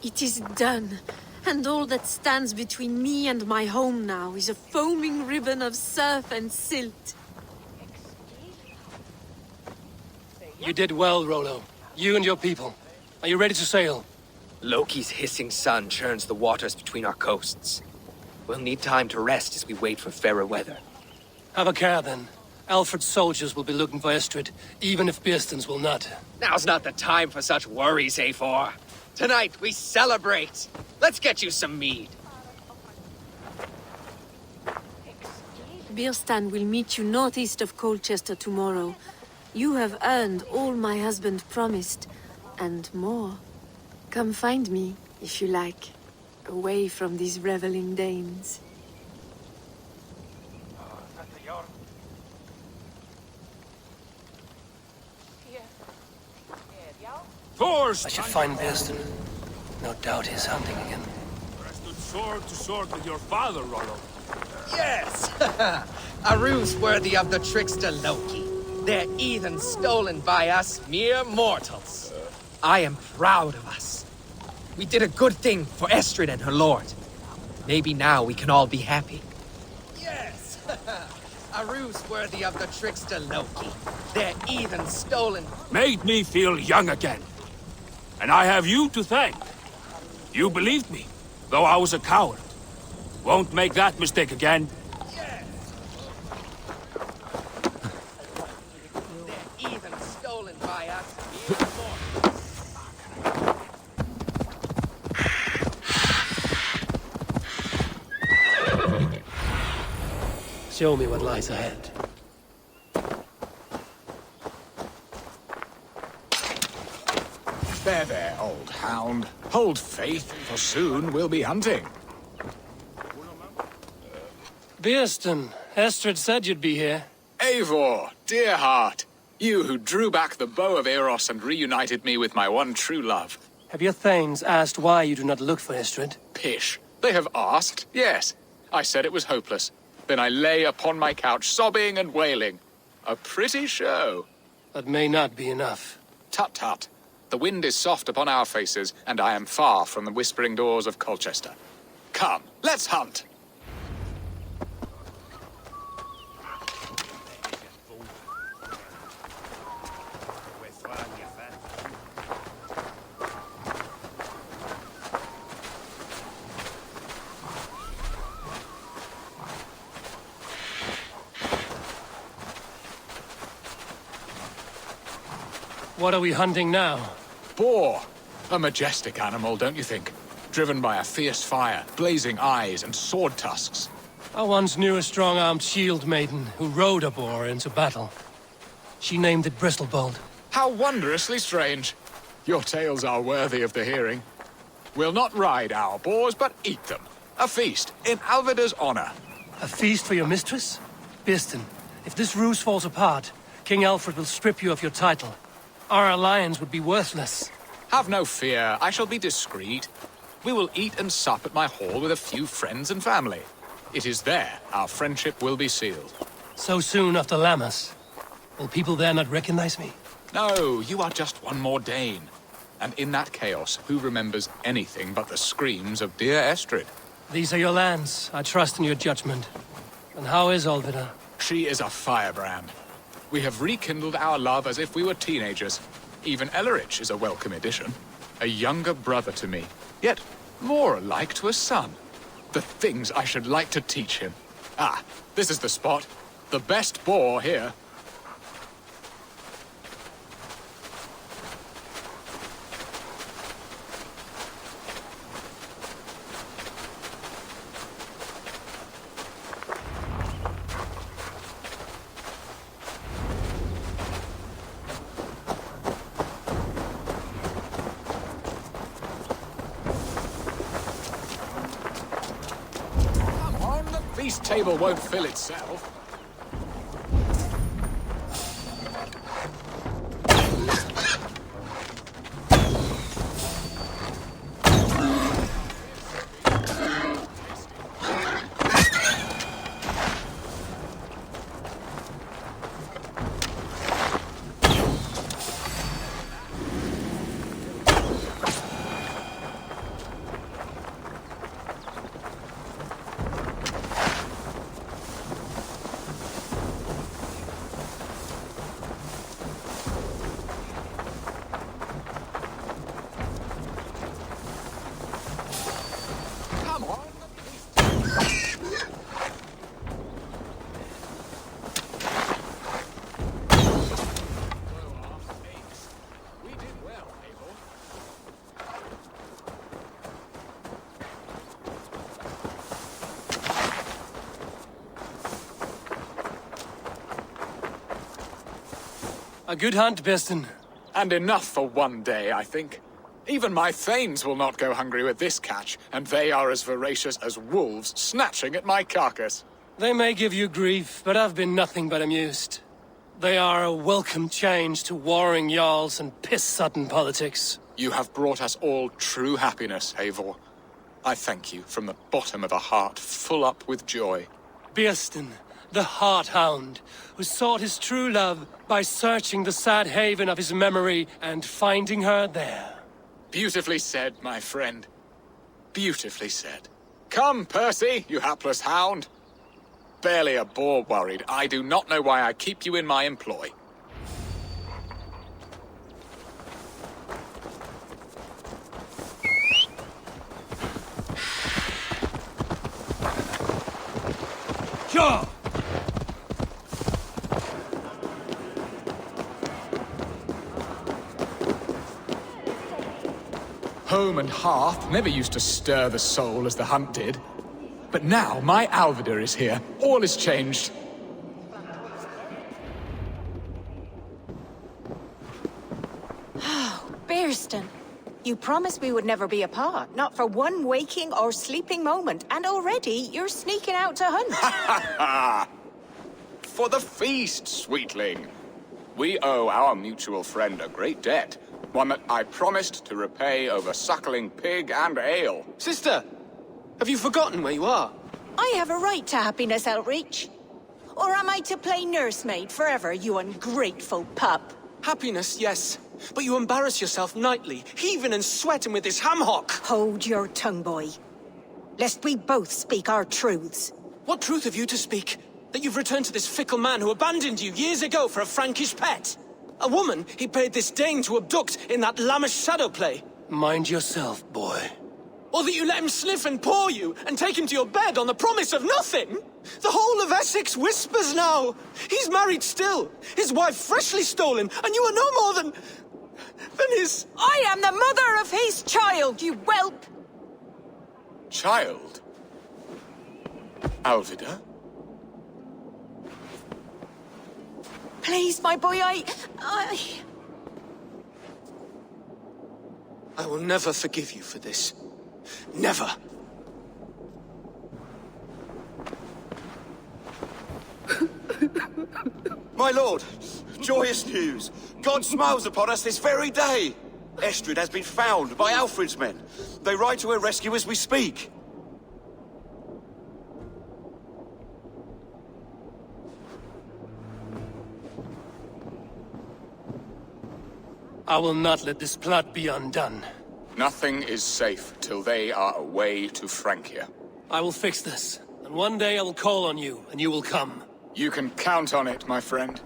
It is done, and all that stands between me and my home now is a foaming ribbon of surf and silt. You did well, Rollo. You and your people. Are you ready to sail? Loki's hissing sun churns the waters between our coasts. We'll need time to rest as we wait for fairer weather. Have a care, then. Alfred's soldiers will be looking for Estrid, even if Birstan's will not. Now's not the time for such worries, Eivor. Tonight we celebrate. Let's get you some mead. Birstan will meet you northeast of Colchester tomorrow. You have earned all my husband promised, and more. Come find me, if you like, away from these reveling Danes. I should find Birstan. No doubt he's hunting again. I stood sword to sword with your father, Rollo. Yes! A ruse worthy of the trickster Loki. They're even stolen by us mere mortals. I am proud of us. We did a good thing for Estrid and her lord. Maybe now we can all be happy. Yes! A ruse worthy of the trickster Loki. They're even stolen. Made me feel young again. And I have you to thank. You believed me, though I was a coward. Won't make that mistake again. They're even stolen by us. Show me what lies ahead. There, old hound. Hold faith, for soon we'll be hunting. Birstan, Estrid said you'd be here. Eivor, dear heart. You who drew back the bow of Eros and reunited me with my one true love. Have your thanes asked why you do not look for Estrid? Pish. They have asked, yes. I said it was hopeless. Then I lay upon my couch, sobbing and wailing. A pretty show. That may not be enough. Tut-tut. The wind is soft upon our faces, and I am far from the whispering doors of Colchester. Come, let's hunt! What are we hunting now? Boar. A majestic animal, don't you think? Driven by a fierce fire, blazing eyes, and sword tusks. I once knew a strong-armed shield maiden who rode a boar into battle. She named it Bristlebolt. How wondrously strange. Your tales are worthy of the hearing. We'll not ride our boars, but eat them. A feast, in Alfida's honor. A feast for your mistress? Birstan, if this ruse falls apart, King Alfred will strip you of your title. Our alliance would be worthless. Have no fear, I shall be discreet. We will eat and sup at my hall with a few friends and family. It is there our friendship will be sealed. So soon after Lammas? Will people there not recognize me? No, you are just one more Dane. And in that chaos, who remembers anything but the screams of dear Estrid? These are your lands. I trust in your judgment. And how is Alfida? She is a firebrand. We have rekindled our love as if we were teenagers. Even Ellerich is a welcome addition. A younger brother to me, yet more alike to a son. The things I should like to teach him. Ah, this is the spot. The best boar here. Feast table won't fill itself. A good hunt, Birstan. And enough for one day, I think. Even my thanes will not go hungry with this catch, and they are as voracious as wolves snatching at my carcass. They may give you grief, but I've been nothing but amused. They are a welcome change to warring jarls and piss-sudden politics. You have brought us all true happiness, Eivor. I thank you from the bottom of a heart full up with joy. Birstan, the Heart-Hound, who sought his true love by searching the sad haven of his memory and finding her there. Beautifully said, my friend. Beautifully said. Come, Percy, you hapless hound. Barely a boar worried. I do not know why I keep you in my employ. Sure! Home and hearth never used to stir the soul as the hunt did. But now my Alfida is here. All is changed. Oh, Birstan. You promised we would never be apart, not for one waking or sleeping moment, and already you're sneaking out to hunt. For the feast, sweetling. We owe our mutual friend a great debt. One that I promised to repay over suckling pig and ale. Sister! Have you forgotten where you are? I have a right to happiness, Outreach. Or am I to play nursemaid forever, you ungrateful pup? Happiness, yes. But you embarrass yourself nightly, heaving and sweating with this ham-hock. Hold your tongue, boy. Lest we both speak our truths. What truth have you to speak? That you've returned to this fickle man who abandoned you years ago for a Frankish pet? A woman he paid this Dane to abduct in that lammish shadow play? Mind yourself, boy. Or that you let him sniff and paw you, and take him to your bed on the promise of nothing? The whole of Essex whispers now. He's married still, his wife freshly stolen, and you are no more than his... I am the mother of his child, you whelp! Child? Alfida? Please, my boy, I will never forgive you for this. Never! My lord, joyous news. God smiles upon us this very day. Estrid has been found by Alfred's men. They ride to her rescue as we speak. I will not let this plot be undone. Nothing is safe till they are away to Francia. I will fix this, and one day I will call on you, and you will come. You can count on it, my friend.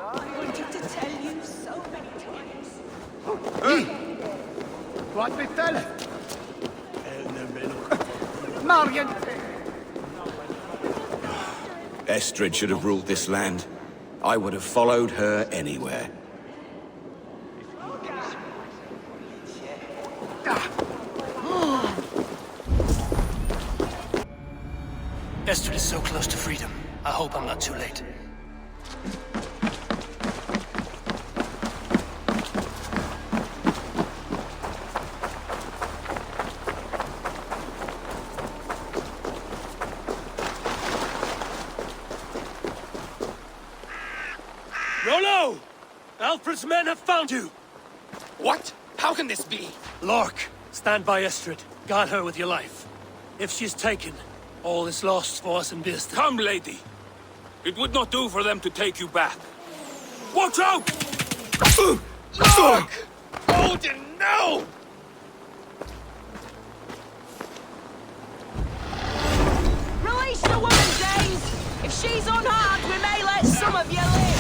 I wanted to tell you so many times. What we tell? Marion! Estrid should have ruled this land. I would have followed her anywhere. Estrid is so close to freedom. I hope I'm not too late. Rollo! Alfred's men have found you! What? How can this be? Lork, stand by Estrid. Guard her with your life. If she's taken, all is lost for us in Birstan. Come, lady. It would not do for them to take you back. Watch out! Look! Odin, no! Release the woman, James! If she's unharmed, we may let some of you live!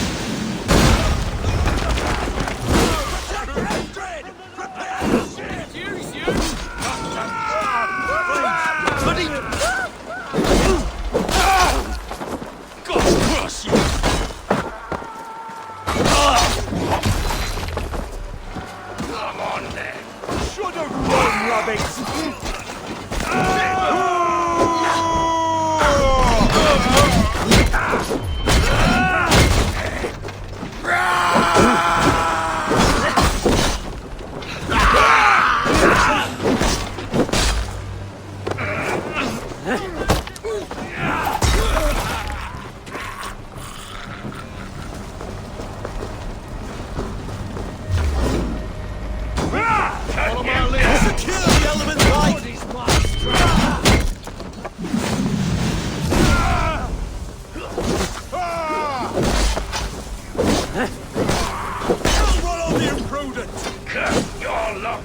Rollo the imprudent! Curse your luck!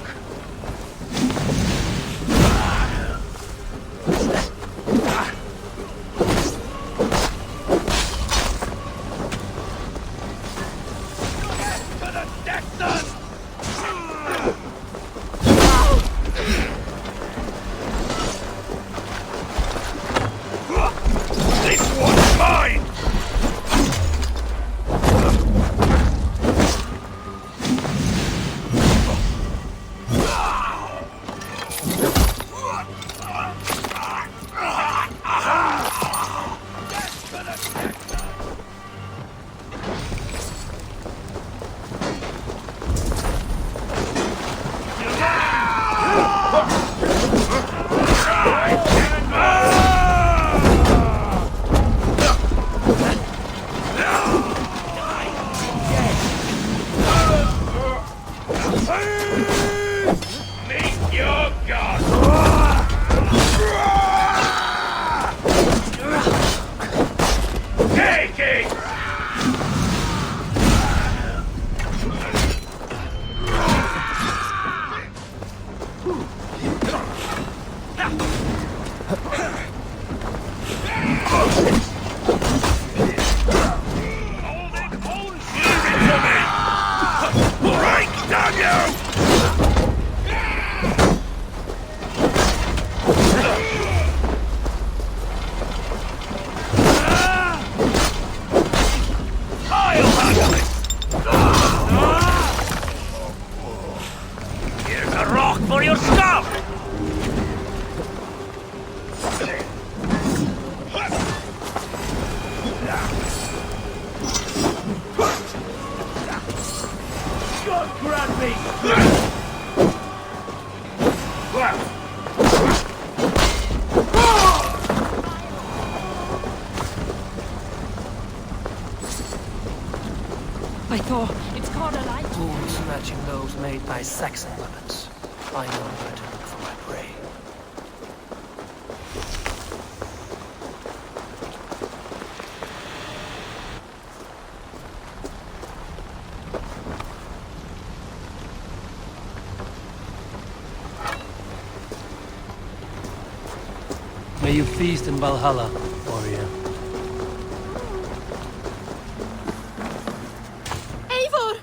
It's called a light. Wounds matching those made by Saxon weapons. I know where to look for my prey. May you feast in Valhalla, warrior. Eivor!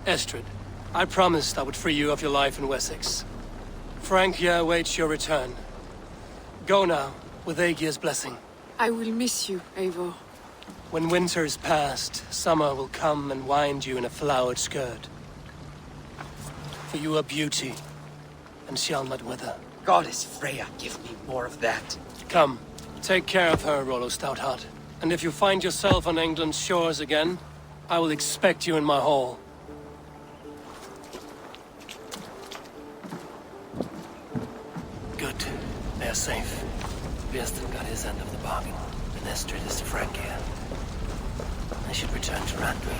Estrid, I promised I would free you of your life in Essexe. Francia awaits your return. Go now, with Aegir's blessing. I will miss you, Eivor. When winter is past, summer will come and wind you in a flowered skirt. For you are beauty, and shall not wither. Goddess Freya, give me more of that. Come, take care of her, Rollo Stoutheart. And if you find yourself on England's shores again, I will expect you in my hall. Good. They're safe. Birstan got his end of the bargain, and Estrid is to Francia. I should return to Randwi.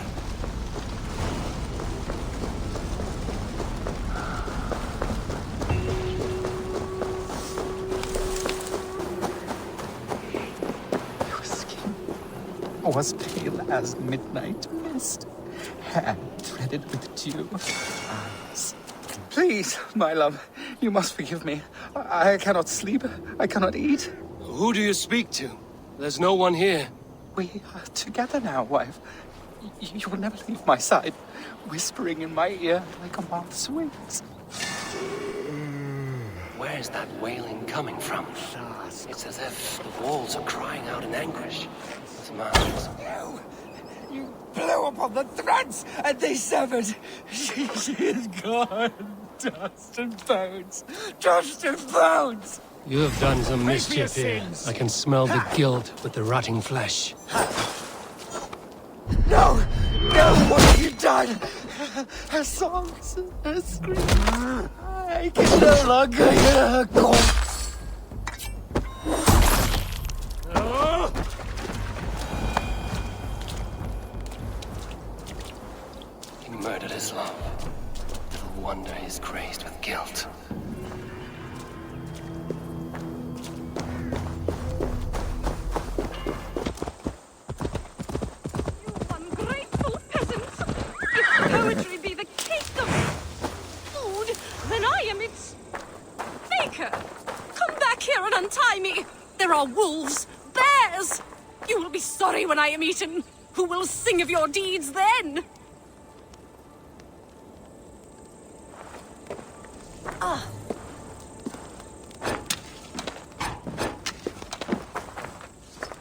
Was pale as midnight mist, hair threaded with dew, eyes. Please, my love, you must forgive me. I cannot sleep, I cannot eat. Who do you speak to? There's no one here. We are together now, wife. You will never leave my side, whispering in my ear like a moth's wings. Where's that wailing coming from? It's as if the walls are crying out in anguish. You blew upon the threads, and they severed. She is gone. Dust and bones. Dust and bones. You have done some mischief here. I can smell the guilt with the rotting flesh. No! No! What have you done? Her songs, her screams. I can no longer hear her call. He murdered his love. Little wonder he's crazed with guilt. are wolves, bears! You will be sorry when I am eaten. Who will sing of your deeds then?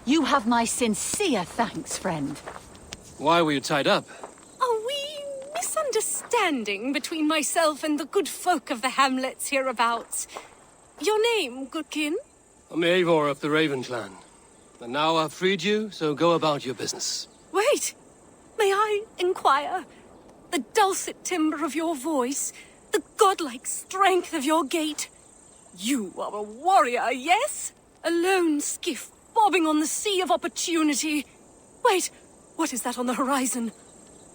You have my sincere thanks, friend. Why were you tied up? A wee misunderstanding between myself and the good folk of the hamlets hereabouts. Your name, goodkin? I'm Eivor of the Raven clan. And now I've freed you, so go about your business. Wait! May I inquire? The dulcet timbre of your voice, the godlike strength of your gait. You are a warrior, yes? A lone skiff bobbing on the sea of opportunity. Wait, what is that on the horizon?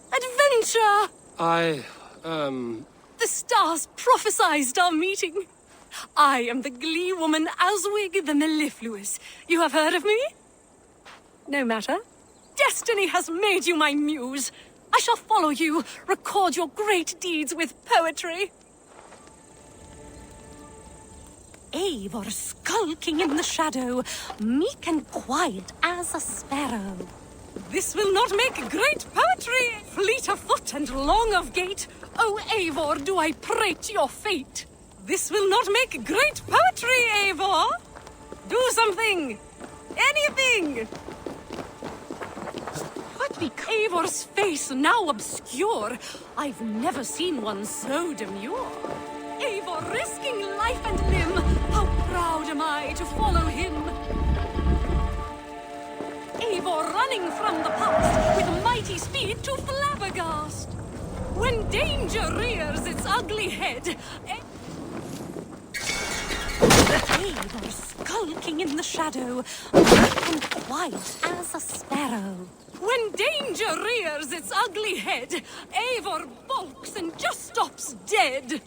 Adventure! The stars prophesized our meeting. I am the Gleewoman Aswig the mellifluous. You have heard of me? No matter. Destiny has made you my muse. I shall follow you, record your great deeds with poetry. Eivor skulking in the shadow, meek and quiet as a sparrow. This will not make great poetry, fleet of foot and long of gait. Oh, Eivor, do I prate your fate? This will not make great poetry, Eivor. Do something. Anything. What became Eivor's face now obscure? I've never seen one so demure. Eivor risking life and limb. How proud am I to follow him. Eivor running from the past with mighty speed to flabbergast. When danger rears its ugly head, Eivor skulking in the shadow, meek and quiet as a sparrow. When danger rears its ugly head, Eivor balks and just stops dead.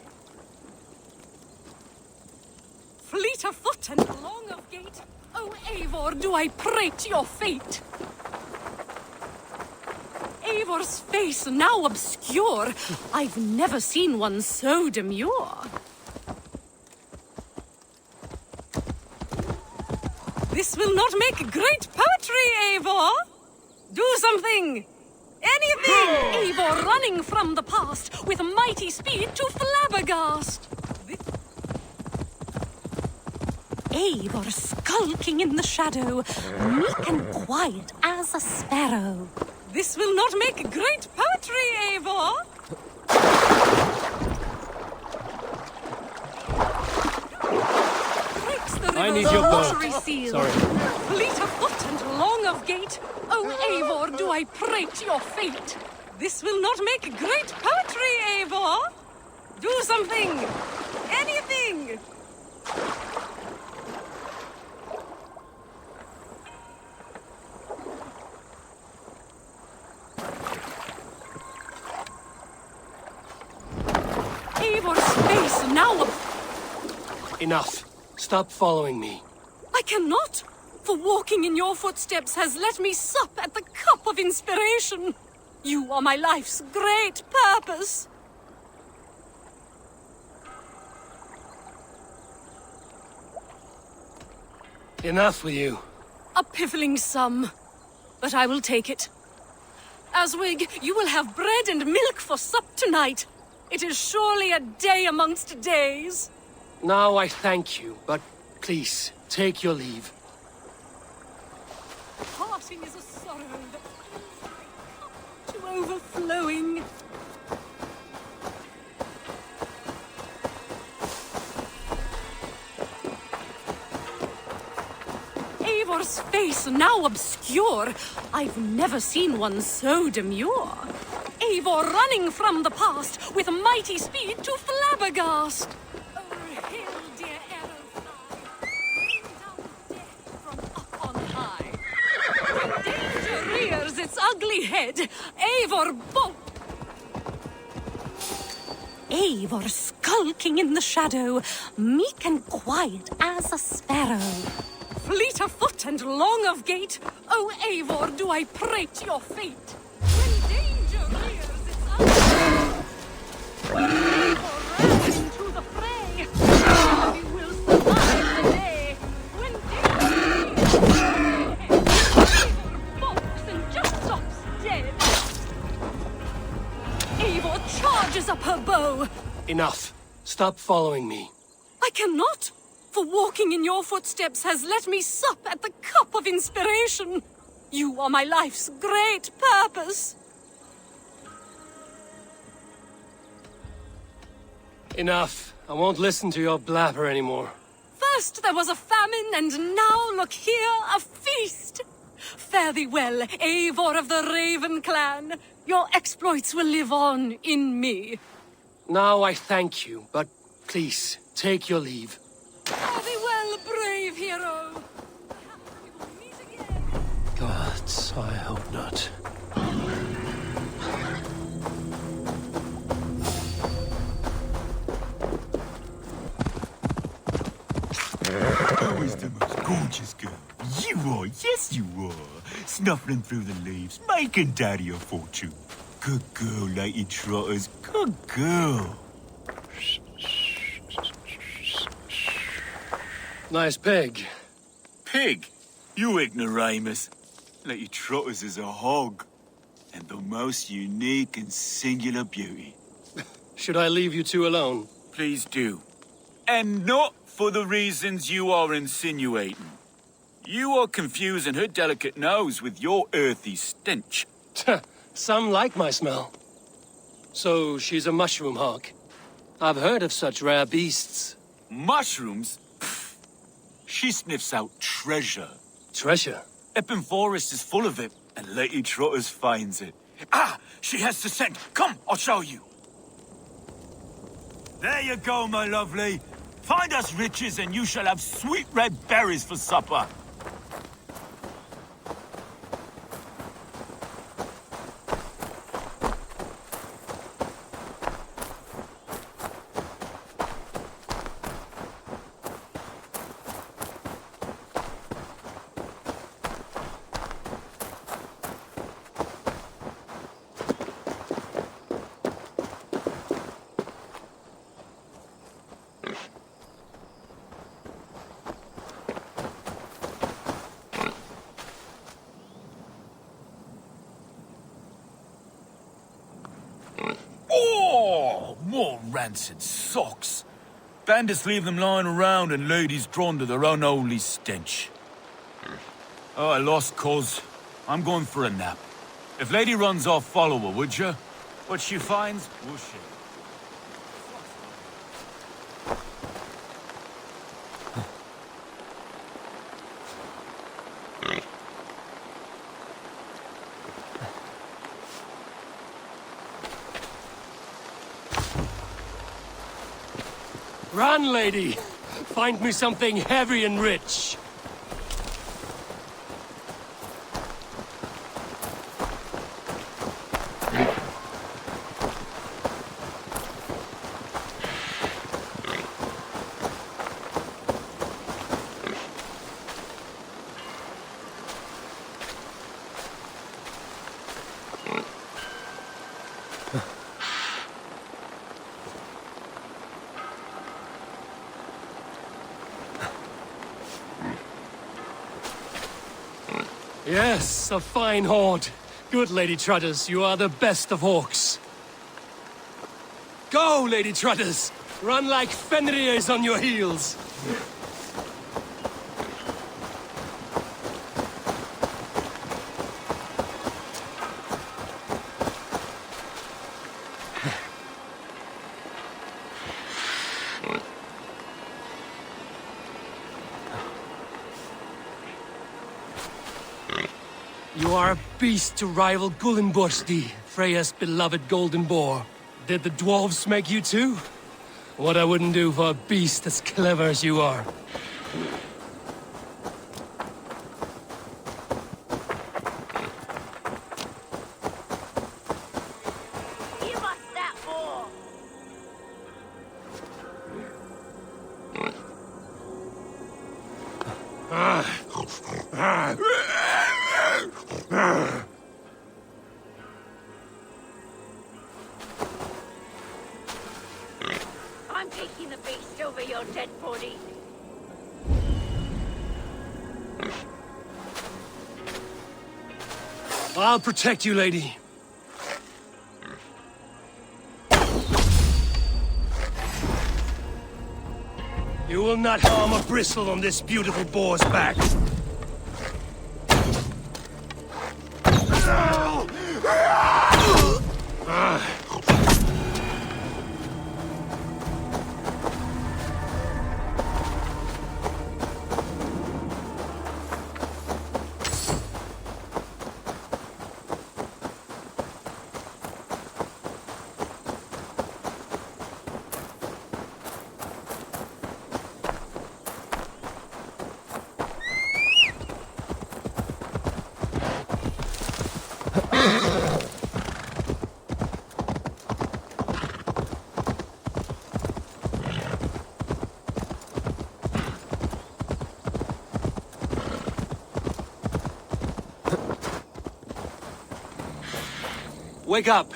Fleet of foot and long of gait, oh Eivor, do I prate your fate? Eivor's face now obscure. I've never seen one so demure. This will not make great poetry, Eivor. Do something. Anything. Eivor running from the past with mighty speed to flabbergast. Eivor skulking in the shadow, meek and quiet as a sparrow. This will not make great poetry, Eivor. I need your bow. Sorry. Fleet of foot and long of gait. Oh, Eivor, do I prate your fate? This will not make great poetry, Eivor. Do something. Anything. Eivor's face now. Enough. Stop following me. I cannot, for walking in your footsteps has let me sup at the cup of inspiration. You are my life's great purpose. Enough with you. A piffling sum, but I will take it. Aswig, you will have bread and milk for sup tonight. It is surely a day amongst days. Now I thank you, but please, take your leave. Parting is a sorrow that fills my cup to overflowing. Eivor's face now obscure. I've never seen one so demure. Eivor running from the past with mighty speed to flabbergast. Over hill, dear arrow fly, bring down death from up on high. When danger rears its ugly head, Eivor Eivor skulking in the shadow, meek and quiet as a sparrow. Fleet of foot and long of gait, oh Eivor, do I prate your fate? When danger rears its ugly Eivor rising to the fray, he will survive the day. When danger charges up her bow. Enough. Stop following me. I cannot, for walking in your footsteps has let me sup at the cup of inspiration. You are my life's great purpose. Enough. I won't listen to your blabber anymore. First there was a famine, and now look here, a feast. Fare thee well, Eivor of the Raven clan. Your exploits will live on in me. Now I thank you, but please, take your leave. Fare thee well, brave hero. Gods, I hope not. Who is the most gorgeous girl? You are, yes you are. Snuffling through the leaves, making daddy a fortune. Good girl, Lady Trotters, good girl. Nice pig. Pig? You ignoramus. Lady Trotters is a hog. And the most unique and singular beauty. Should I leave you two alone? Please do. And not for the reasons you are insinuating. You are confusing her delicate nose with your earthy stench. Some like my smell. So she's a mushroom hog. I've heard of such rare beasts. Mushrooms? Pfft. She sniffs out treasure. Treasure? Epping Forest is full of it, and Lady Trotters finds it. Ah! She has the scent! Come, I'll show you! There you go, my lovely. Find us riches, and you shall have sweet red berries for supper. More rancid socks. Bandits leave them lying around and ladies drawn to their unholy stench. Oh, I lost cause. I'm going for a nap. If lady runs off, follow her, would you? What she finds, we'll share. Run, lady! Find me something heavy and rich. Yes, a fine horde. Good, Lady Trotters, you are the best of hawks. Go, Lady Trotters! Run like Fenrir's on your heels! You are a beast to rival Gullinborsti, Freya's beloved golden boar. Did the dwarves make you too? What I wouldn't do for a beast as clever as you are. Give us that boar! I'm taking the beast over your dead body. I'll protect you, lady. You will not harm a bristle on this beautiful boar's back. Wake up!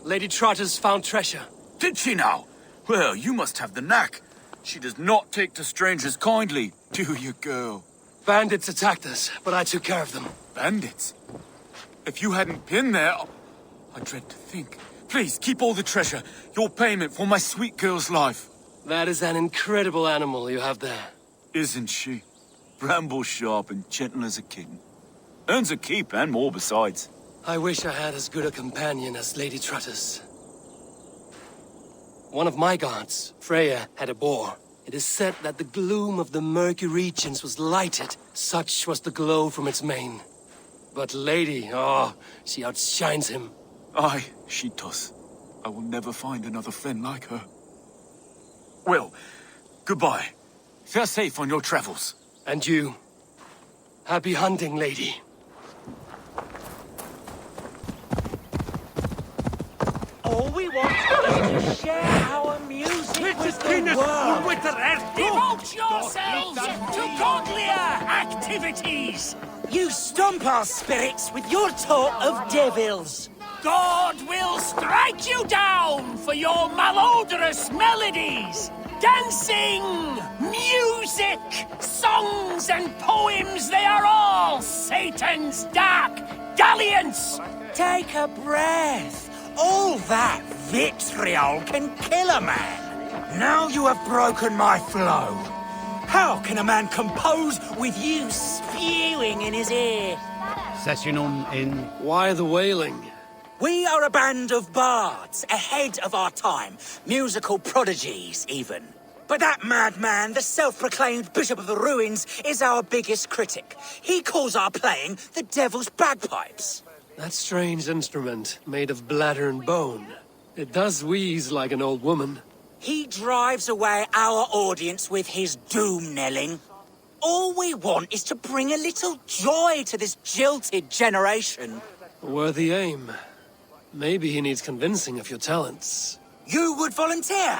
Lady Trotter's found treasure. Did she now? Well, you must have the knack. She does not take to strangers kindly, do you, girl? Bandits attacked us, but I took care of them. Bandits? If you hadn't been there, I dread to think. Please, keep all the treasure. Your payment for my sweet girl's life. That is an incredible animal you have there. Isn't she? Bramble sharp and gentle as a kitten. Earns a keep and more besides. I wish I had as good a companion as Lady Trotter's. One of my guards, Freya, had a boar. It is said that the gloom of the murky regions was lighted. Such was the glow from its mane. But Lady, she outshines him. Aye, she does. I will never find another friend like her. Well, goodbye. Fare safe on your travels. And you. Happy hunting, lady. All we want is to share our music with the world. Devote yourselves to godlier activities! You stomp our spirits with your talk of devils. God will strike you down for your malodorous melodies! Dancing, music, songs and poems, they are all Satan's dark dalliance! Take a breath. All that vitriol can kill a man. Now you have broken my flow. How can a man compose with you spewing in his ear? Session in... Why the wailing? We are a band of bards, ahead of our time. Musical prodigies, even. But that madman, the self-proclaimed Bishop of the Ruins, is our biggest critic. He calls our playing the Devil's Bagpipes. That strange instrument, made of bladder and bone. It does wheeze like an old woman. He drives away our audience with his doom-knelling. All we want is to bring a little joy to this jilted generation. A worthy aim. Maybe he needs convincing of your talents. You would volunteer?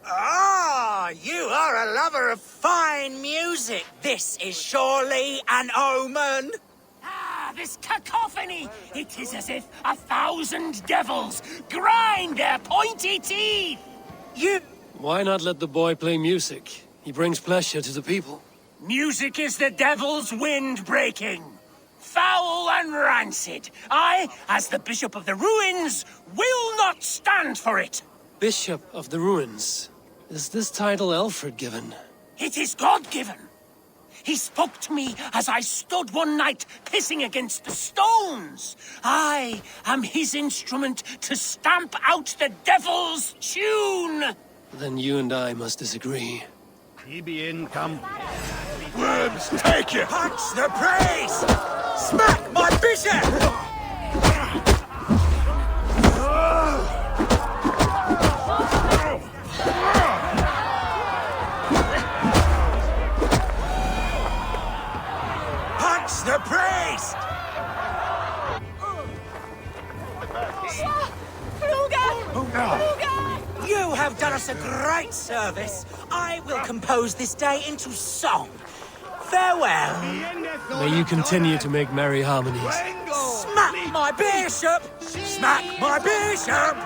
Ah, you are a lover of fine music. This is surely an omen. This cacophony! It is as if 1,000 devils grind their pointy teeth! Why not let the boy play music? He brings pleasure to the people. Music is the devil's wind breaking. Foul and rancid. I, as the Bishop of the Ruins, will not stand for it! Bishop of the Ruins? Is this title Alfred given? It is God-given. He spoke to me as I stood one night pissing against the stones. I am his instrument to stamp out the devil's tune. Then you and I must disagree. PB come. Worms, take you! Punch the praise! Smack my bishop! The priest! You have done us a great service. I will compose this day into song. Farewell. May you continue to make merry harmonies. Smack my bishop! Smack my bishop!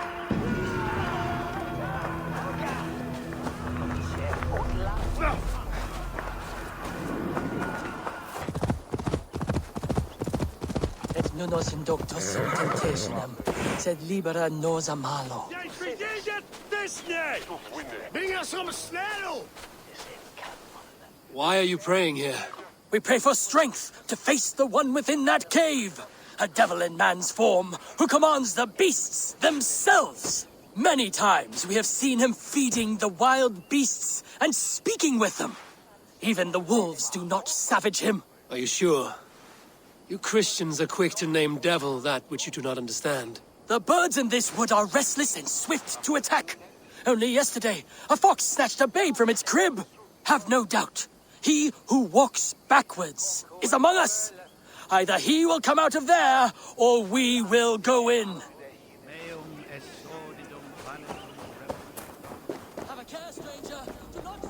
No nos inductus in temptationem, sed libera nos a malo. Jij verdient het, Disney! Bring us some snel! Why are you praying here? We pray for strength to face the one within that cave. A devil in man's form who commands the beasts themselves. Many times we have seen him feeding the wild beasts and speaking with them. Even the wolves do not savage him. Are you sure? You Christians are quick to name devil that which you do not understand. The birds in this wood are restless and swift to attack. Only yesterday, a fox snatched a babe from its crib. Have no doubt, he who walks backwards is among us. Either he will come out of there, or we will go in. Have a care, stranger. Do not...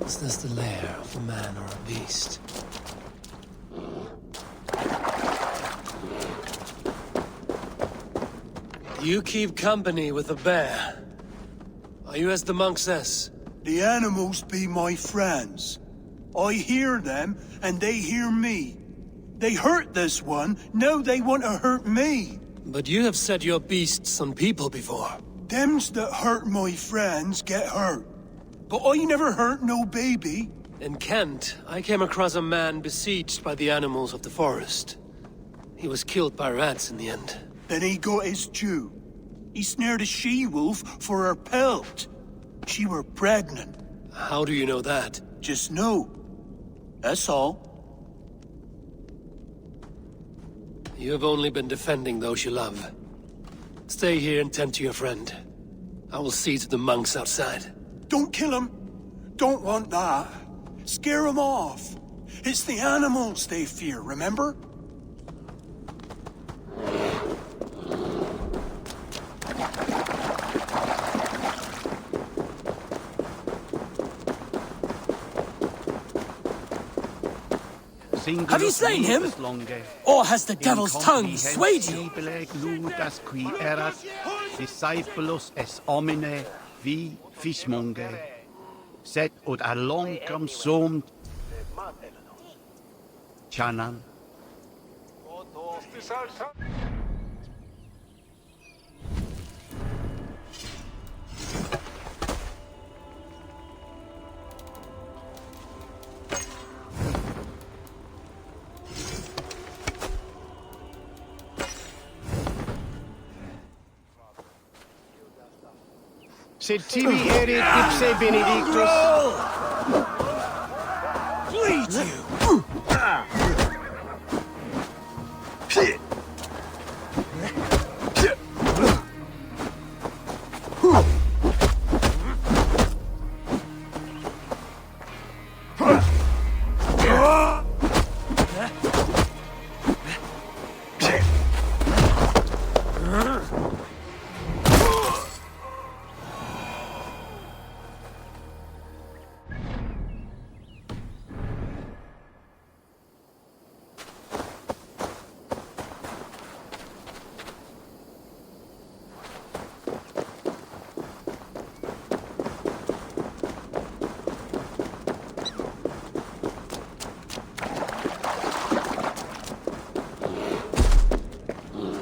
Is this the lair of a man or a beast? You keep company with the bear. Are you as the monk says? The animals be my friends. I hear them, and they hear me. They hurt this one, now they want to hurt me. But you have set your beasts on people before. Thems that hurt my friends get hurt. But I never hurt no baby. In Kent, I came across a man besieged by the animals of the forest. He was killed by rats in the end. Then he got his due. He snared a she-wolf for her pelt. She were pregnant. How do you know that? Just know. That's all. You have only been defending those you love. Stay here and tend to your friend. I will see to the monks outside. Don't kill him. Don't want that. Scare him off. It's the animals they fear, remember? Have you slain him? Or has the devil's tongue swayed you? Discipulus es homine vi fishmonge, set ut alongam som chanan. Sed tibi erit ipse benedictus. Bleed you!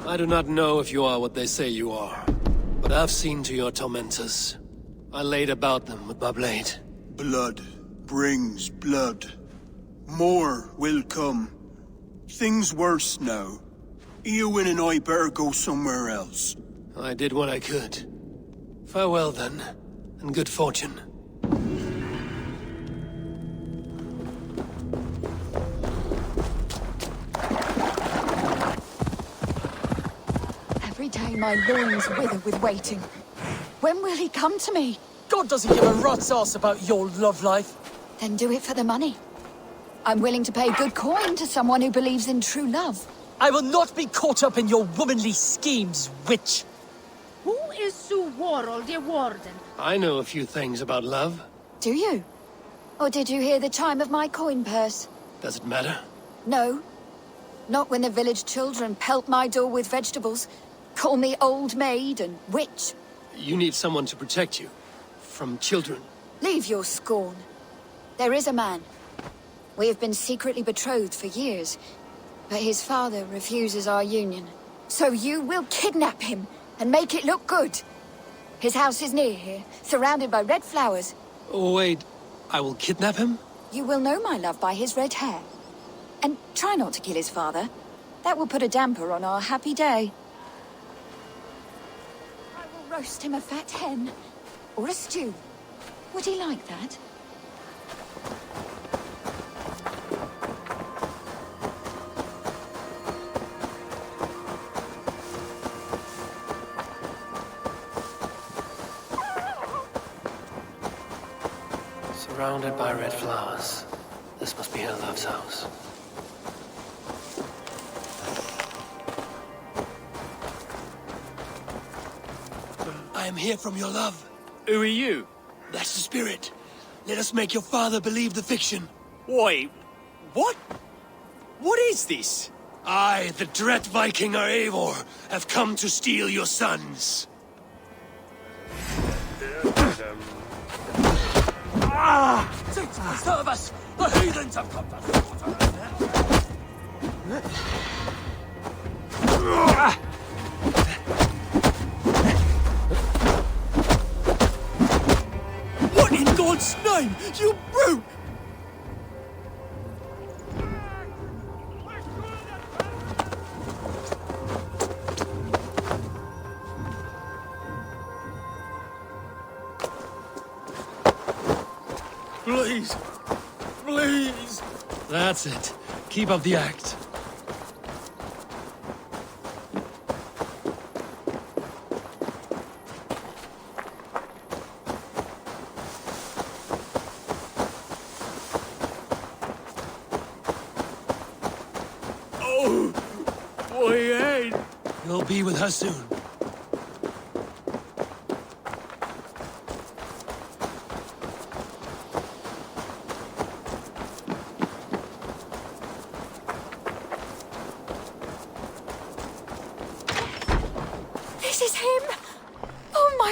I do not know if you are what they say you are, but I've seen to your tormentors. I laid about them with my blade. Blood brings blood. More will come. Things worse now. Eowyn and I better go somewhere else. I did what I could. Farewell then, and good fortune. Every day my loins wither with waiting. When will he come to me? God doesn't give a rat's ass about your love life. Then do it for the money. I'm willing to pay good coin to someone who believes in true love. I will not be caught up in your womanly schemes, witch. Who is Sir Worrell the Warden? I know a few things about love. Do you? Or did you hear the chime of my coin purse? Does it matter? No. Not when the village children pelt my door with vegetables, call me old maid and witch. You need someone to protect you. From children. Leave your scorn. There is a man. We have been secretly betrothed for years, but his father refuses our union. So you will kidnap him and make it look good. His house is near here, surrounded by red flowers. Oh, wait. I will kidnap him? You will know my love by his red hair. And try not to kill his father. That will put a damper on our happy day. I will roast him a fat hen. Or a stew. Would he like that? Surrounded by red flowers. This must be her love's house. I am here from your love. Who are you? That's the spirit. Let us make your father believe the fiction. Wait, what? What is this? I, the dread Viking Eivor, have come to steal your sons. Saints preserve us! The heathens have come to slaughter us! What in God's name? You brute! Please! Please! That's it. Keep up the act. Oh! Boy, ain't! You'll be with her soon.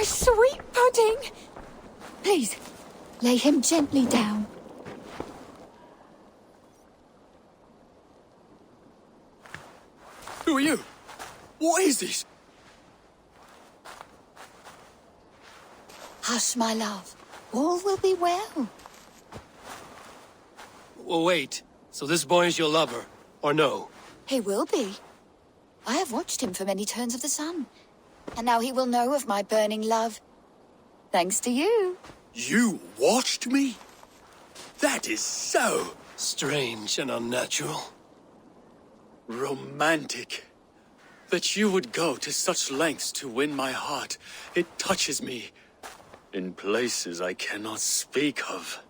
Sweet pudding! Please, lay him gently down. Who are you? What is this? Hush, my love. All will be well. Oh, wait. So this boy is your lover, or no? He will be. I have watched him for many turns of the sun. And now he will know of my burning love. Thanks to you. You watched me? That is so... strange and unnatural. Romantic. That you would go to such lengths to win my heart. It touches me. In places I cannot speak of.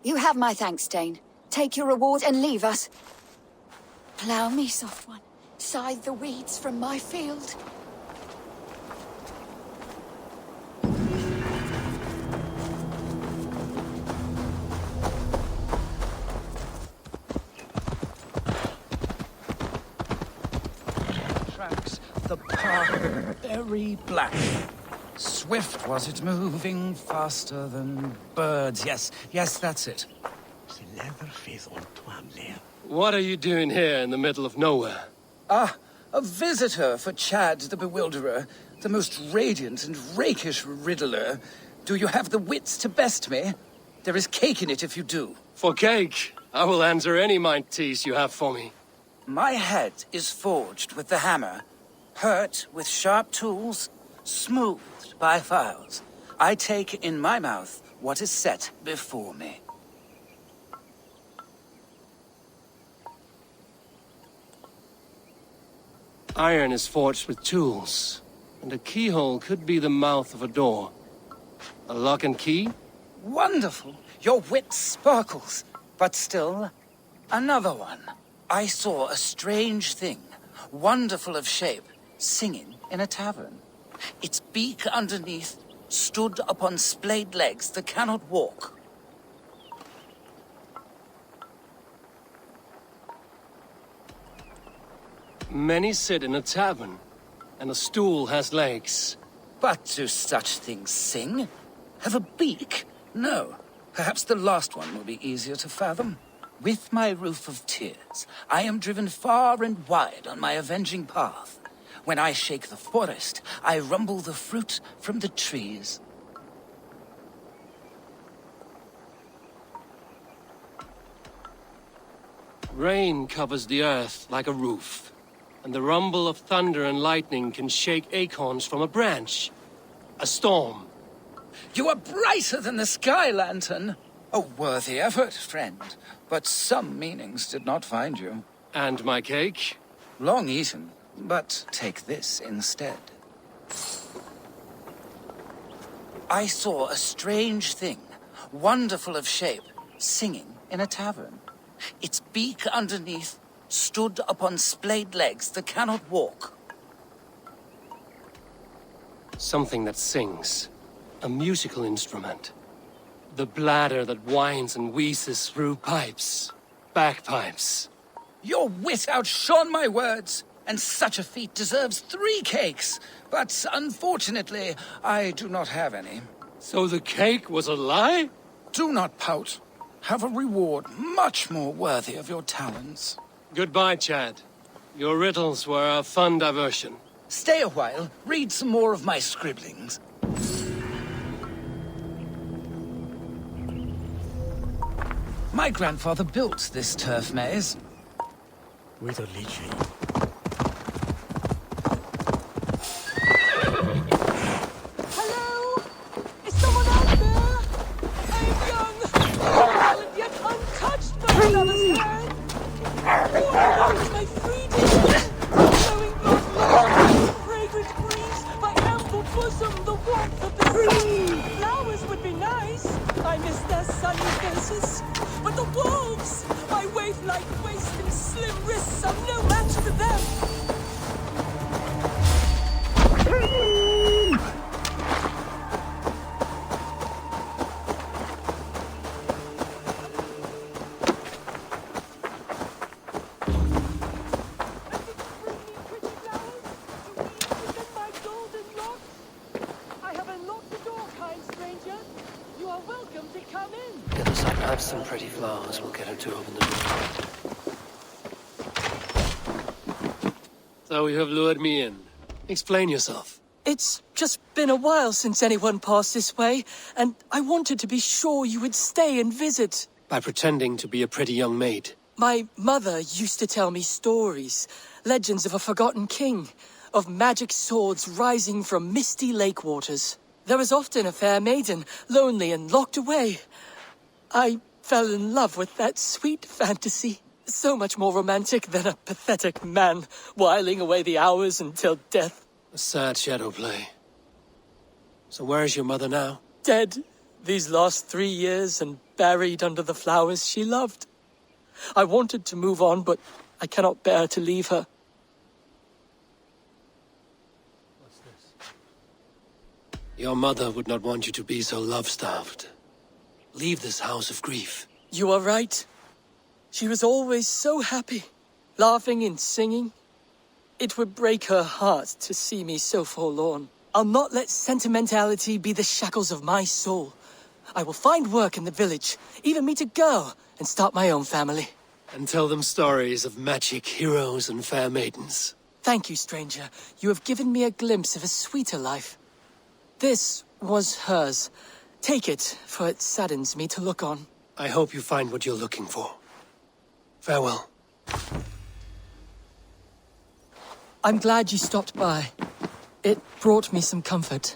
You have my thanks, Dane. Take your reward and leave us. Plough me, soft one. Scythe the weeds from my field. The path very black. Swift was it, moving faster than birds. Yes, that's it. What are you doing here in the middle of nowhere? Ah, a visitor for Chad the Bewilderer, the most radiant and rakish riddler. Do you have the wits to best me? There is cake in it if you do. For cake, I will answer any mind tease you have for me. My head is forged with the hammer. Hurt with sharp tools, smoothed by files. I take in my mouth what is set before me. Iron is forged with tools, and a keyhole could be the mouth of a door. A lock and key? Wonderful! Your wit sparkles. But still, another one. I saw a strange thing, wonderful of shape, singing in a tavern. Its beak underneath stood upon splayed legs that cannot walk. Many sit in a tavern, and a stool has legs. But do such things sing? Have a beak? No. Perhaps the last one will be easier to fathom. With my roof of tears, I am driven far and wide on my avenging path. When I shake the forest, I rumble the fruit from the trees. Rain covers the earth like a roof, and the rumble of thunder and lightning can shake acorns from a branch. A storm. You are brighter than the sky lantern. A worthy effort, friend. But some meanings did not find you. And my cake? Long eaten, but take this instead. I saw a strange thing, wonderful of shape, singing in a tavern. Its beak underneath stood upon splayed legs that cannot walk. Something that sings. A musical instrument. The bladder that whines and wheezes through pipes. Bagpipes. Your wit outshone my words, and such a feat deserves 3 cakes. But unfortunately, I do not have any. So the cake was a lie? Do not pout. Have a reward much more worthy of your talents. Goodbye, Chad. Your riddles were a fun diversion. Stay a while, read some more of my scribblings. My grandfather built this turf maze. With a lychee. Hello? Is someone out there? I am young, violent yet untouched by another's hand. Warning is my freedom. Flowing blood lost, fragrant breeze, my ample bosom, the warmth of the sun. Flowers would be nice. I miss their sunny faces. But the wolves! My waif-like waist and slim wrists are no match for them! I have unlocked the door, kind stranger. You are welcome to come in. Get us up some pretty flowers. We'll get her to open the door. So you have lured me in. Explain yourself. It's just been a while since anyone passed this way, and I wanted to be sure you would stay and visit. By pretending to be a pretty young maid. My mother used to tell me stories, legends of a forgotten king, of magic swords rising from misty lake waters. There was often a fair maiden, lonely and locked away. I fell in love with that sweet fantasy. So much more romantic than a pathetic man, whiling away the hours until death. A sad shadow play. So where is your mother now? Dead these last 3 years and buried under the flowers she loved. I wanted to move on, but I cannot bear to leave her. What's this? Your mother would not want you to be so love-starved. Leave this house of grief. You are right. She was always so happy, laughing and singing. It would break her heart to see me so forlorn. I'll not let sentimentality be the shackles of my soul. I will find work in the village, even meet a girl, and start my own family. And tell them stories of magic heroes and fair maidens. Thank you, stranger. You have given me a glimpse of a sweeter life. This was hers. Take it, for it saddens me to look on. I hope you find what you're looking for. Farewell. I'm glad you stopped by. It brought me some comfort.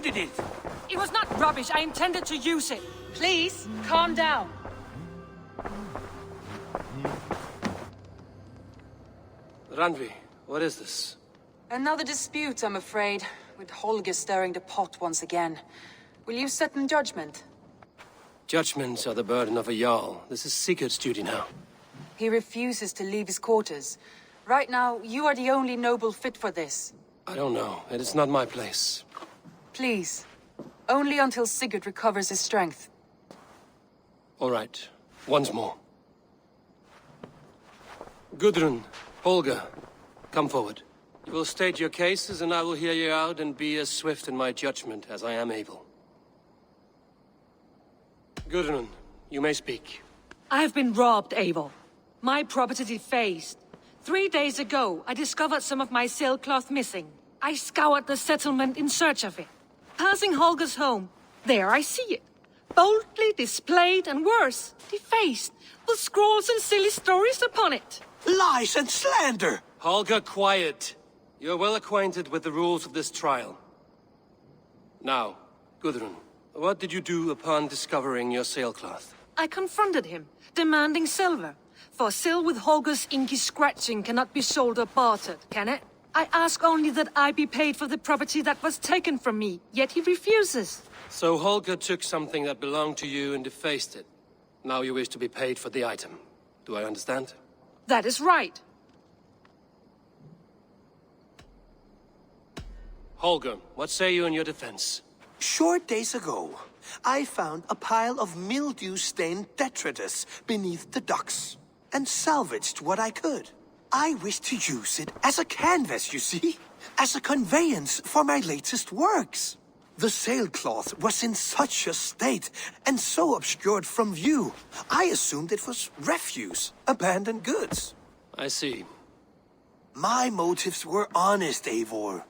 It. It was not rubbish. I intended to use it. Please, calm down. Randvi, what is this? Another dispute, I'm afraid, with Holger stirring the pot once again. Will you sit in judgment? Judgments are the burden of a Jarl. This is Sigurd's duty now. He refuses to leave his quarters. Right now, you are the only noble fit for this. I don't know. It is not my place. Please. Only until Sigurd recovers his strength. All right. Once more. Gudrun, Holger, come forward. You will state your cases, and I will hear you out and be as swift in my judgment as I am able. Gudrun, you may speak. I've been robbed, Eivor. My property defaced. 3 days ago, I discovered some of my sailcloth missing. I scoured the settlement in search of it. Passing Holger's home, there I see it. Boldly displayed and worse, defaced, with scrolls and silly stories upon it. Lies and slander! Holger, quiet. You're well acquainted with the rules of this trial. Now, Gudrun, what did you do upon discovering your sailcloth? I confronted him, demanding silver. For sil with Holger's inky scratching cannot be sold or bartered, can it? I ask only that I be paid for the property that was taken from me, yet he refuses. So Holger took something that belonged to you and defaced it. Now you wish to be paid for the item. Do I understand? That is right. Holger, what say you in your defense? Short days ago, I found a pile of mildew-stained detritus beneath the docks, and salvaged what I could. I wish to use it as a canvas, you see? As a conveyance for my latest works. The sailcloth was in such a state, and so obscured from view, I assumed it was refuse, abandoned goods. I see. My motives were honest, Eivor.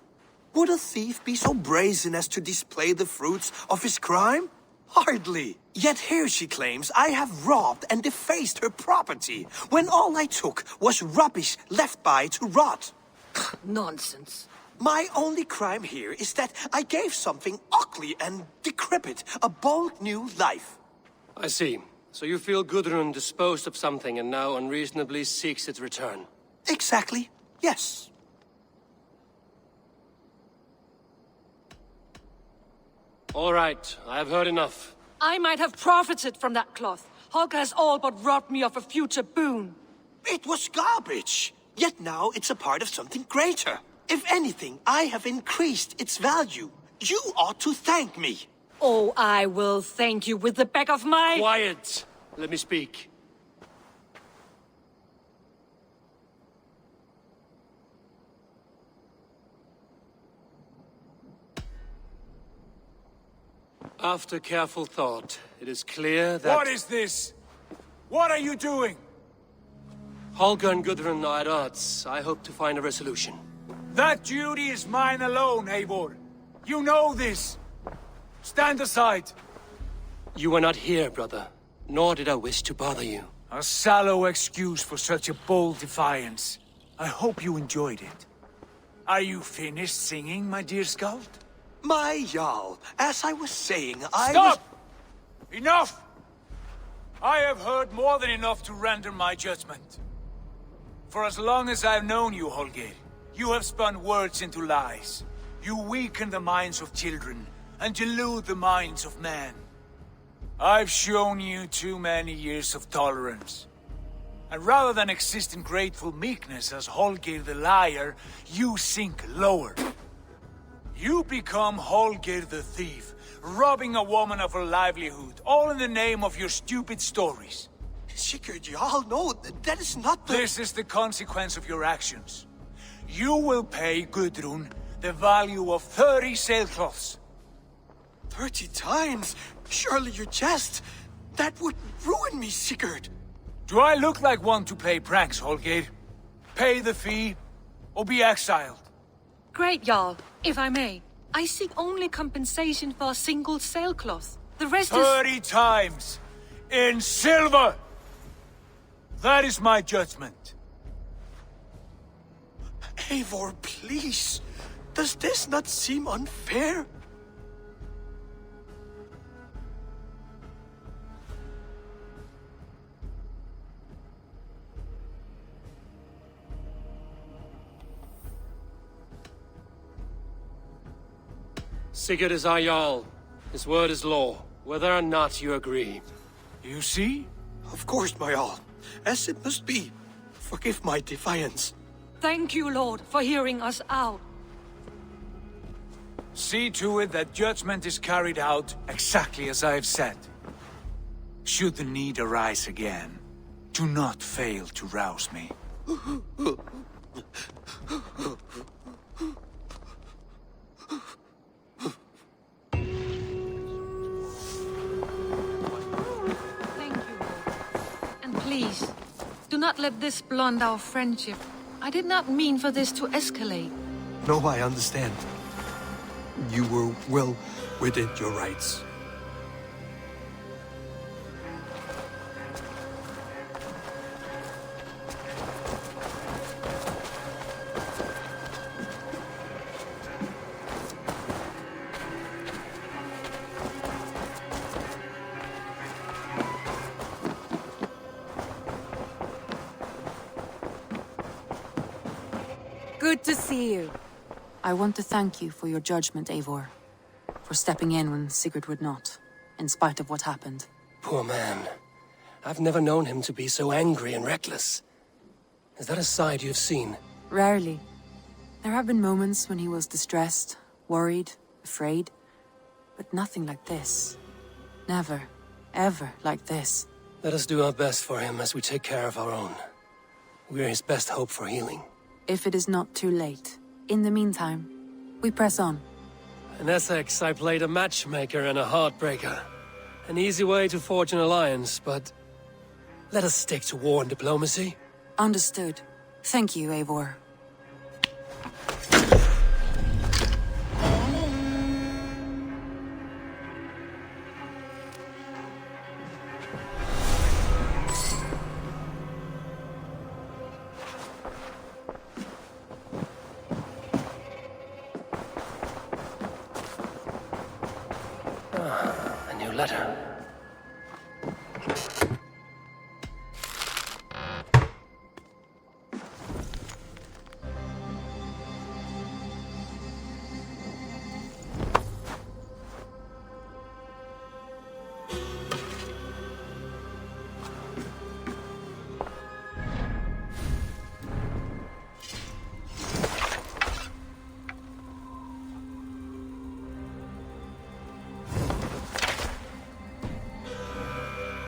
Would a thief be so brazen as to display the fruits of his crime? Hardly. Yet here she claims I have robbed and defaced her property, when all I took was rubbish left by to rot. Nonsense. My only crime here is that I gave something ugly and decrepit a bold new life. I see. So you feel Gudrun disposed of something and now unreasonably seeks its return? Exactly, yes. All right, I have heard enough. I might have profited from that cloth. Holger has all but robbed me of a future boon. It was garbage, yet now it's a part of something greater. If anything, I have increased its value. You ought to thank me. Oh, I will thank you with the back of my... Quiet! Let me speak. After careful thought, it is clear that... What is this? What are you doing? Holger and Gudrun are at odds. I hope to find a resolution. That duty is mine alone, Eivor. You know this. Stand aside. You were not here, brother. Nor did I wish to bother you. A sallow excuse for such a bold defiance. I hope you enjoyed it. Are you finished singing, my dear scout? My Jarl, as I was saying, Stop! Enough! I have heard more than enough to render my judgment. For as long as I've known you, Holger, you have spun words into lies. You weaken the minds of children, and delude the minds of men. I've shown you too many years of tolerance. And rather than exist in grateful meekness as Holger the liar, you sink lower. You become Holger the thief, robbing a woman of her livelihood, all in the name of your stupid stories. Sigurd, Jarl, no, that is not the... This is the consequence of your actions. You will pay Gudrun the value of 30 sailcloths. 30 times? Surely you jest. That would ruin me, Sigurd. Do I look like one to play pranks, Holger? Pay the fee, or be exiled. Great, Jarl. If I may, I seek only compensation for a single sailcloth. The rest 30 times! In silver! That is my judgment. Eivor, please. Does this not seem unfair? Sigurd is our Jarl. His word is law, whether or not you agree. You see? Of course, my Jarl. As it must be. Forgive my defiance. Thank you, Lord, for hearing us out. See to it that judgment is carried out exactly as I have said. Should the need arise again, do not fail to rouse me. let this blunt our friendship. I did not mean for this to escalate. No, I understand. You were well within your rights. Good to see you. I want to thank you for your judgment, Eivor. For stepping in when Sigurd would not, in spite of what happened. Poor man. I've never known him to be so angry and reckless. Is that a side you've seen? Rarely. There have been moments when he was distressed, worried, afraid. But nothing like this. Never, ever like this. Let us do our best for him as we take care of our own. We're his best hope for healing. If it is not too late. In the meantime, we press on. In Essexe, I played a matchmaker and a heartbreaker. An easy way to forge an alliance, but let us stick to war and diplomacy. Understood. Thank you, Eivor. A new letter.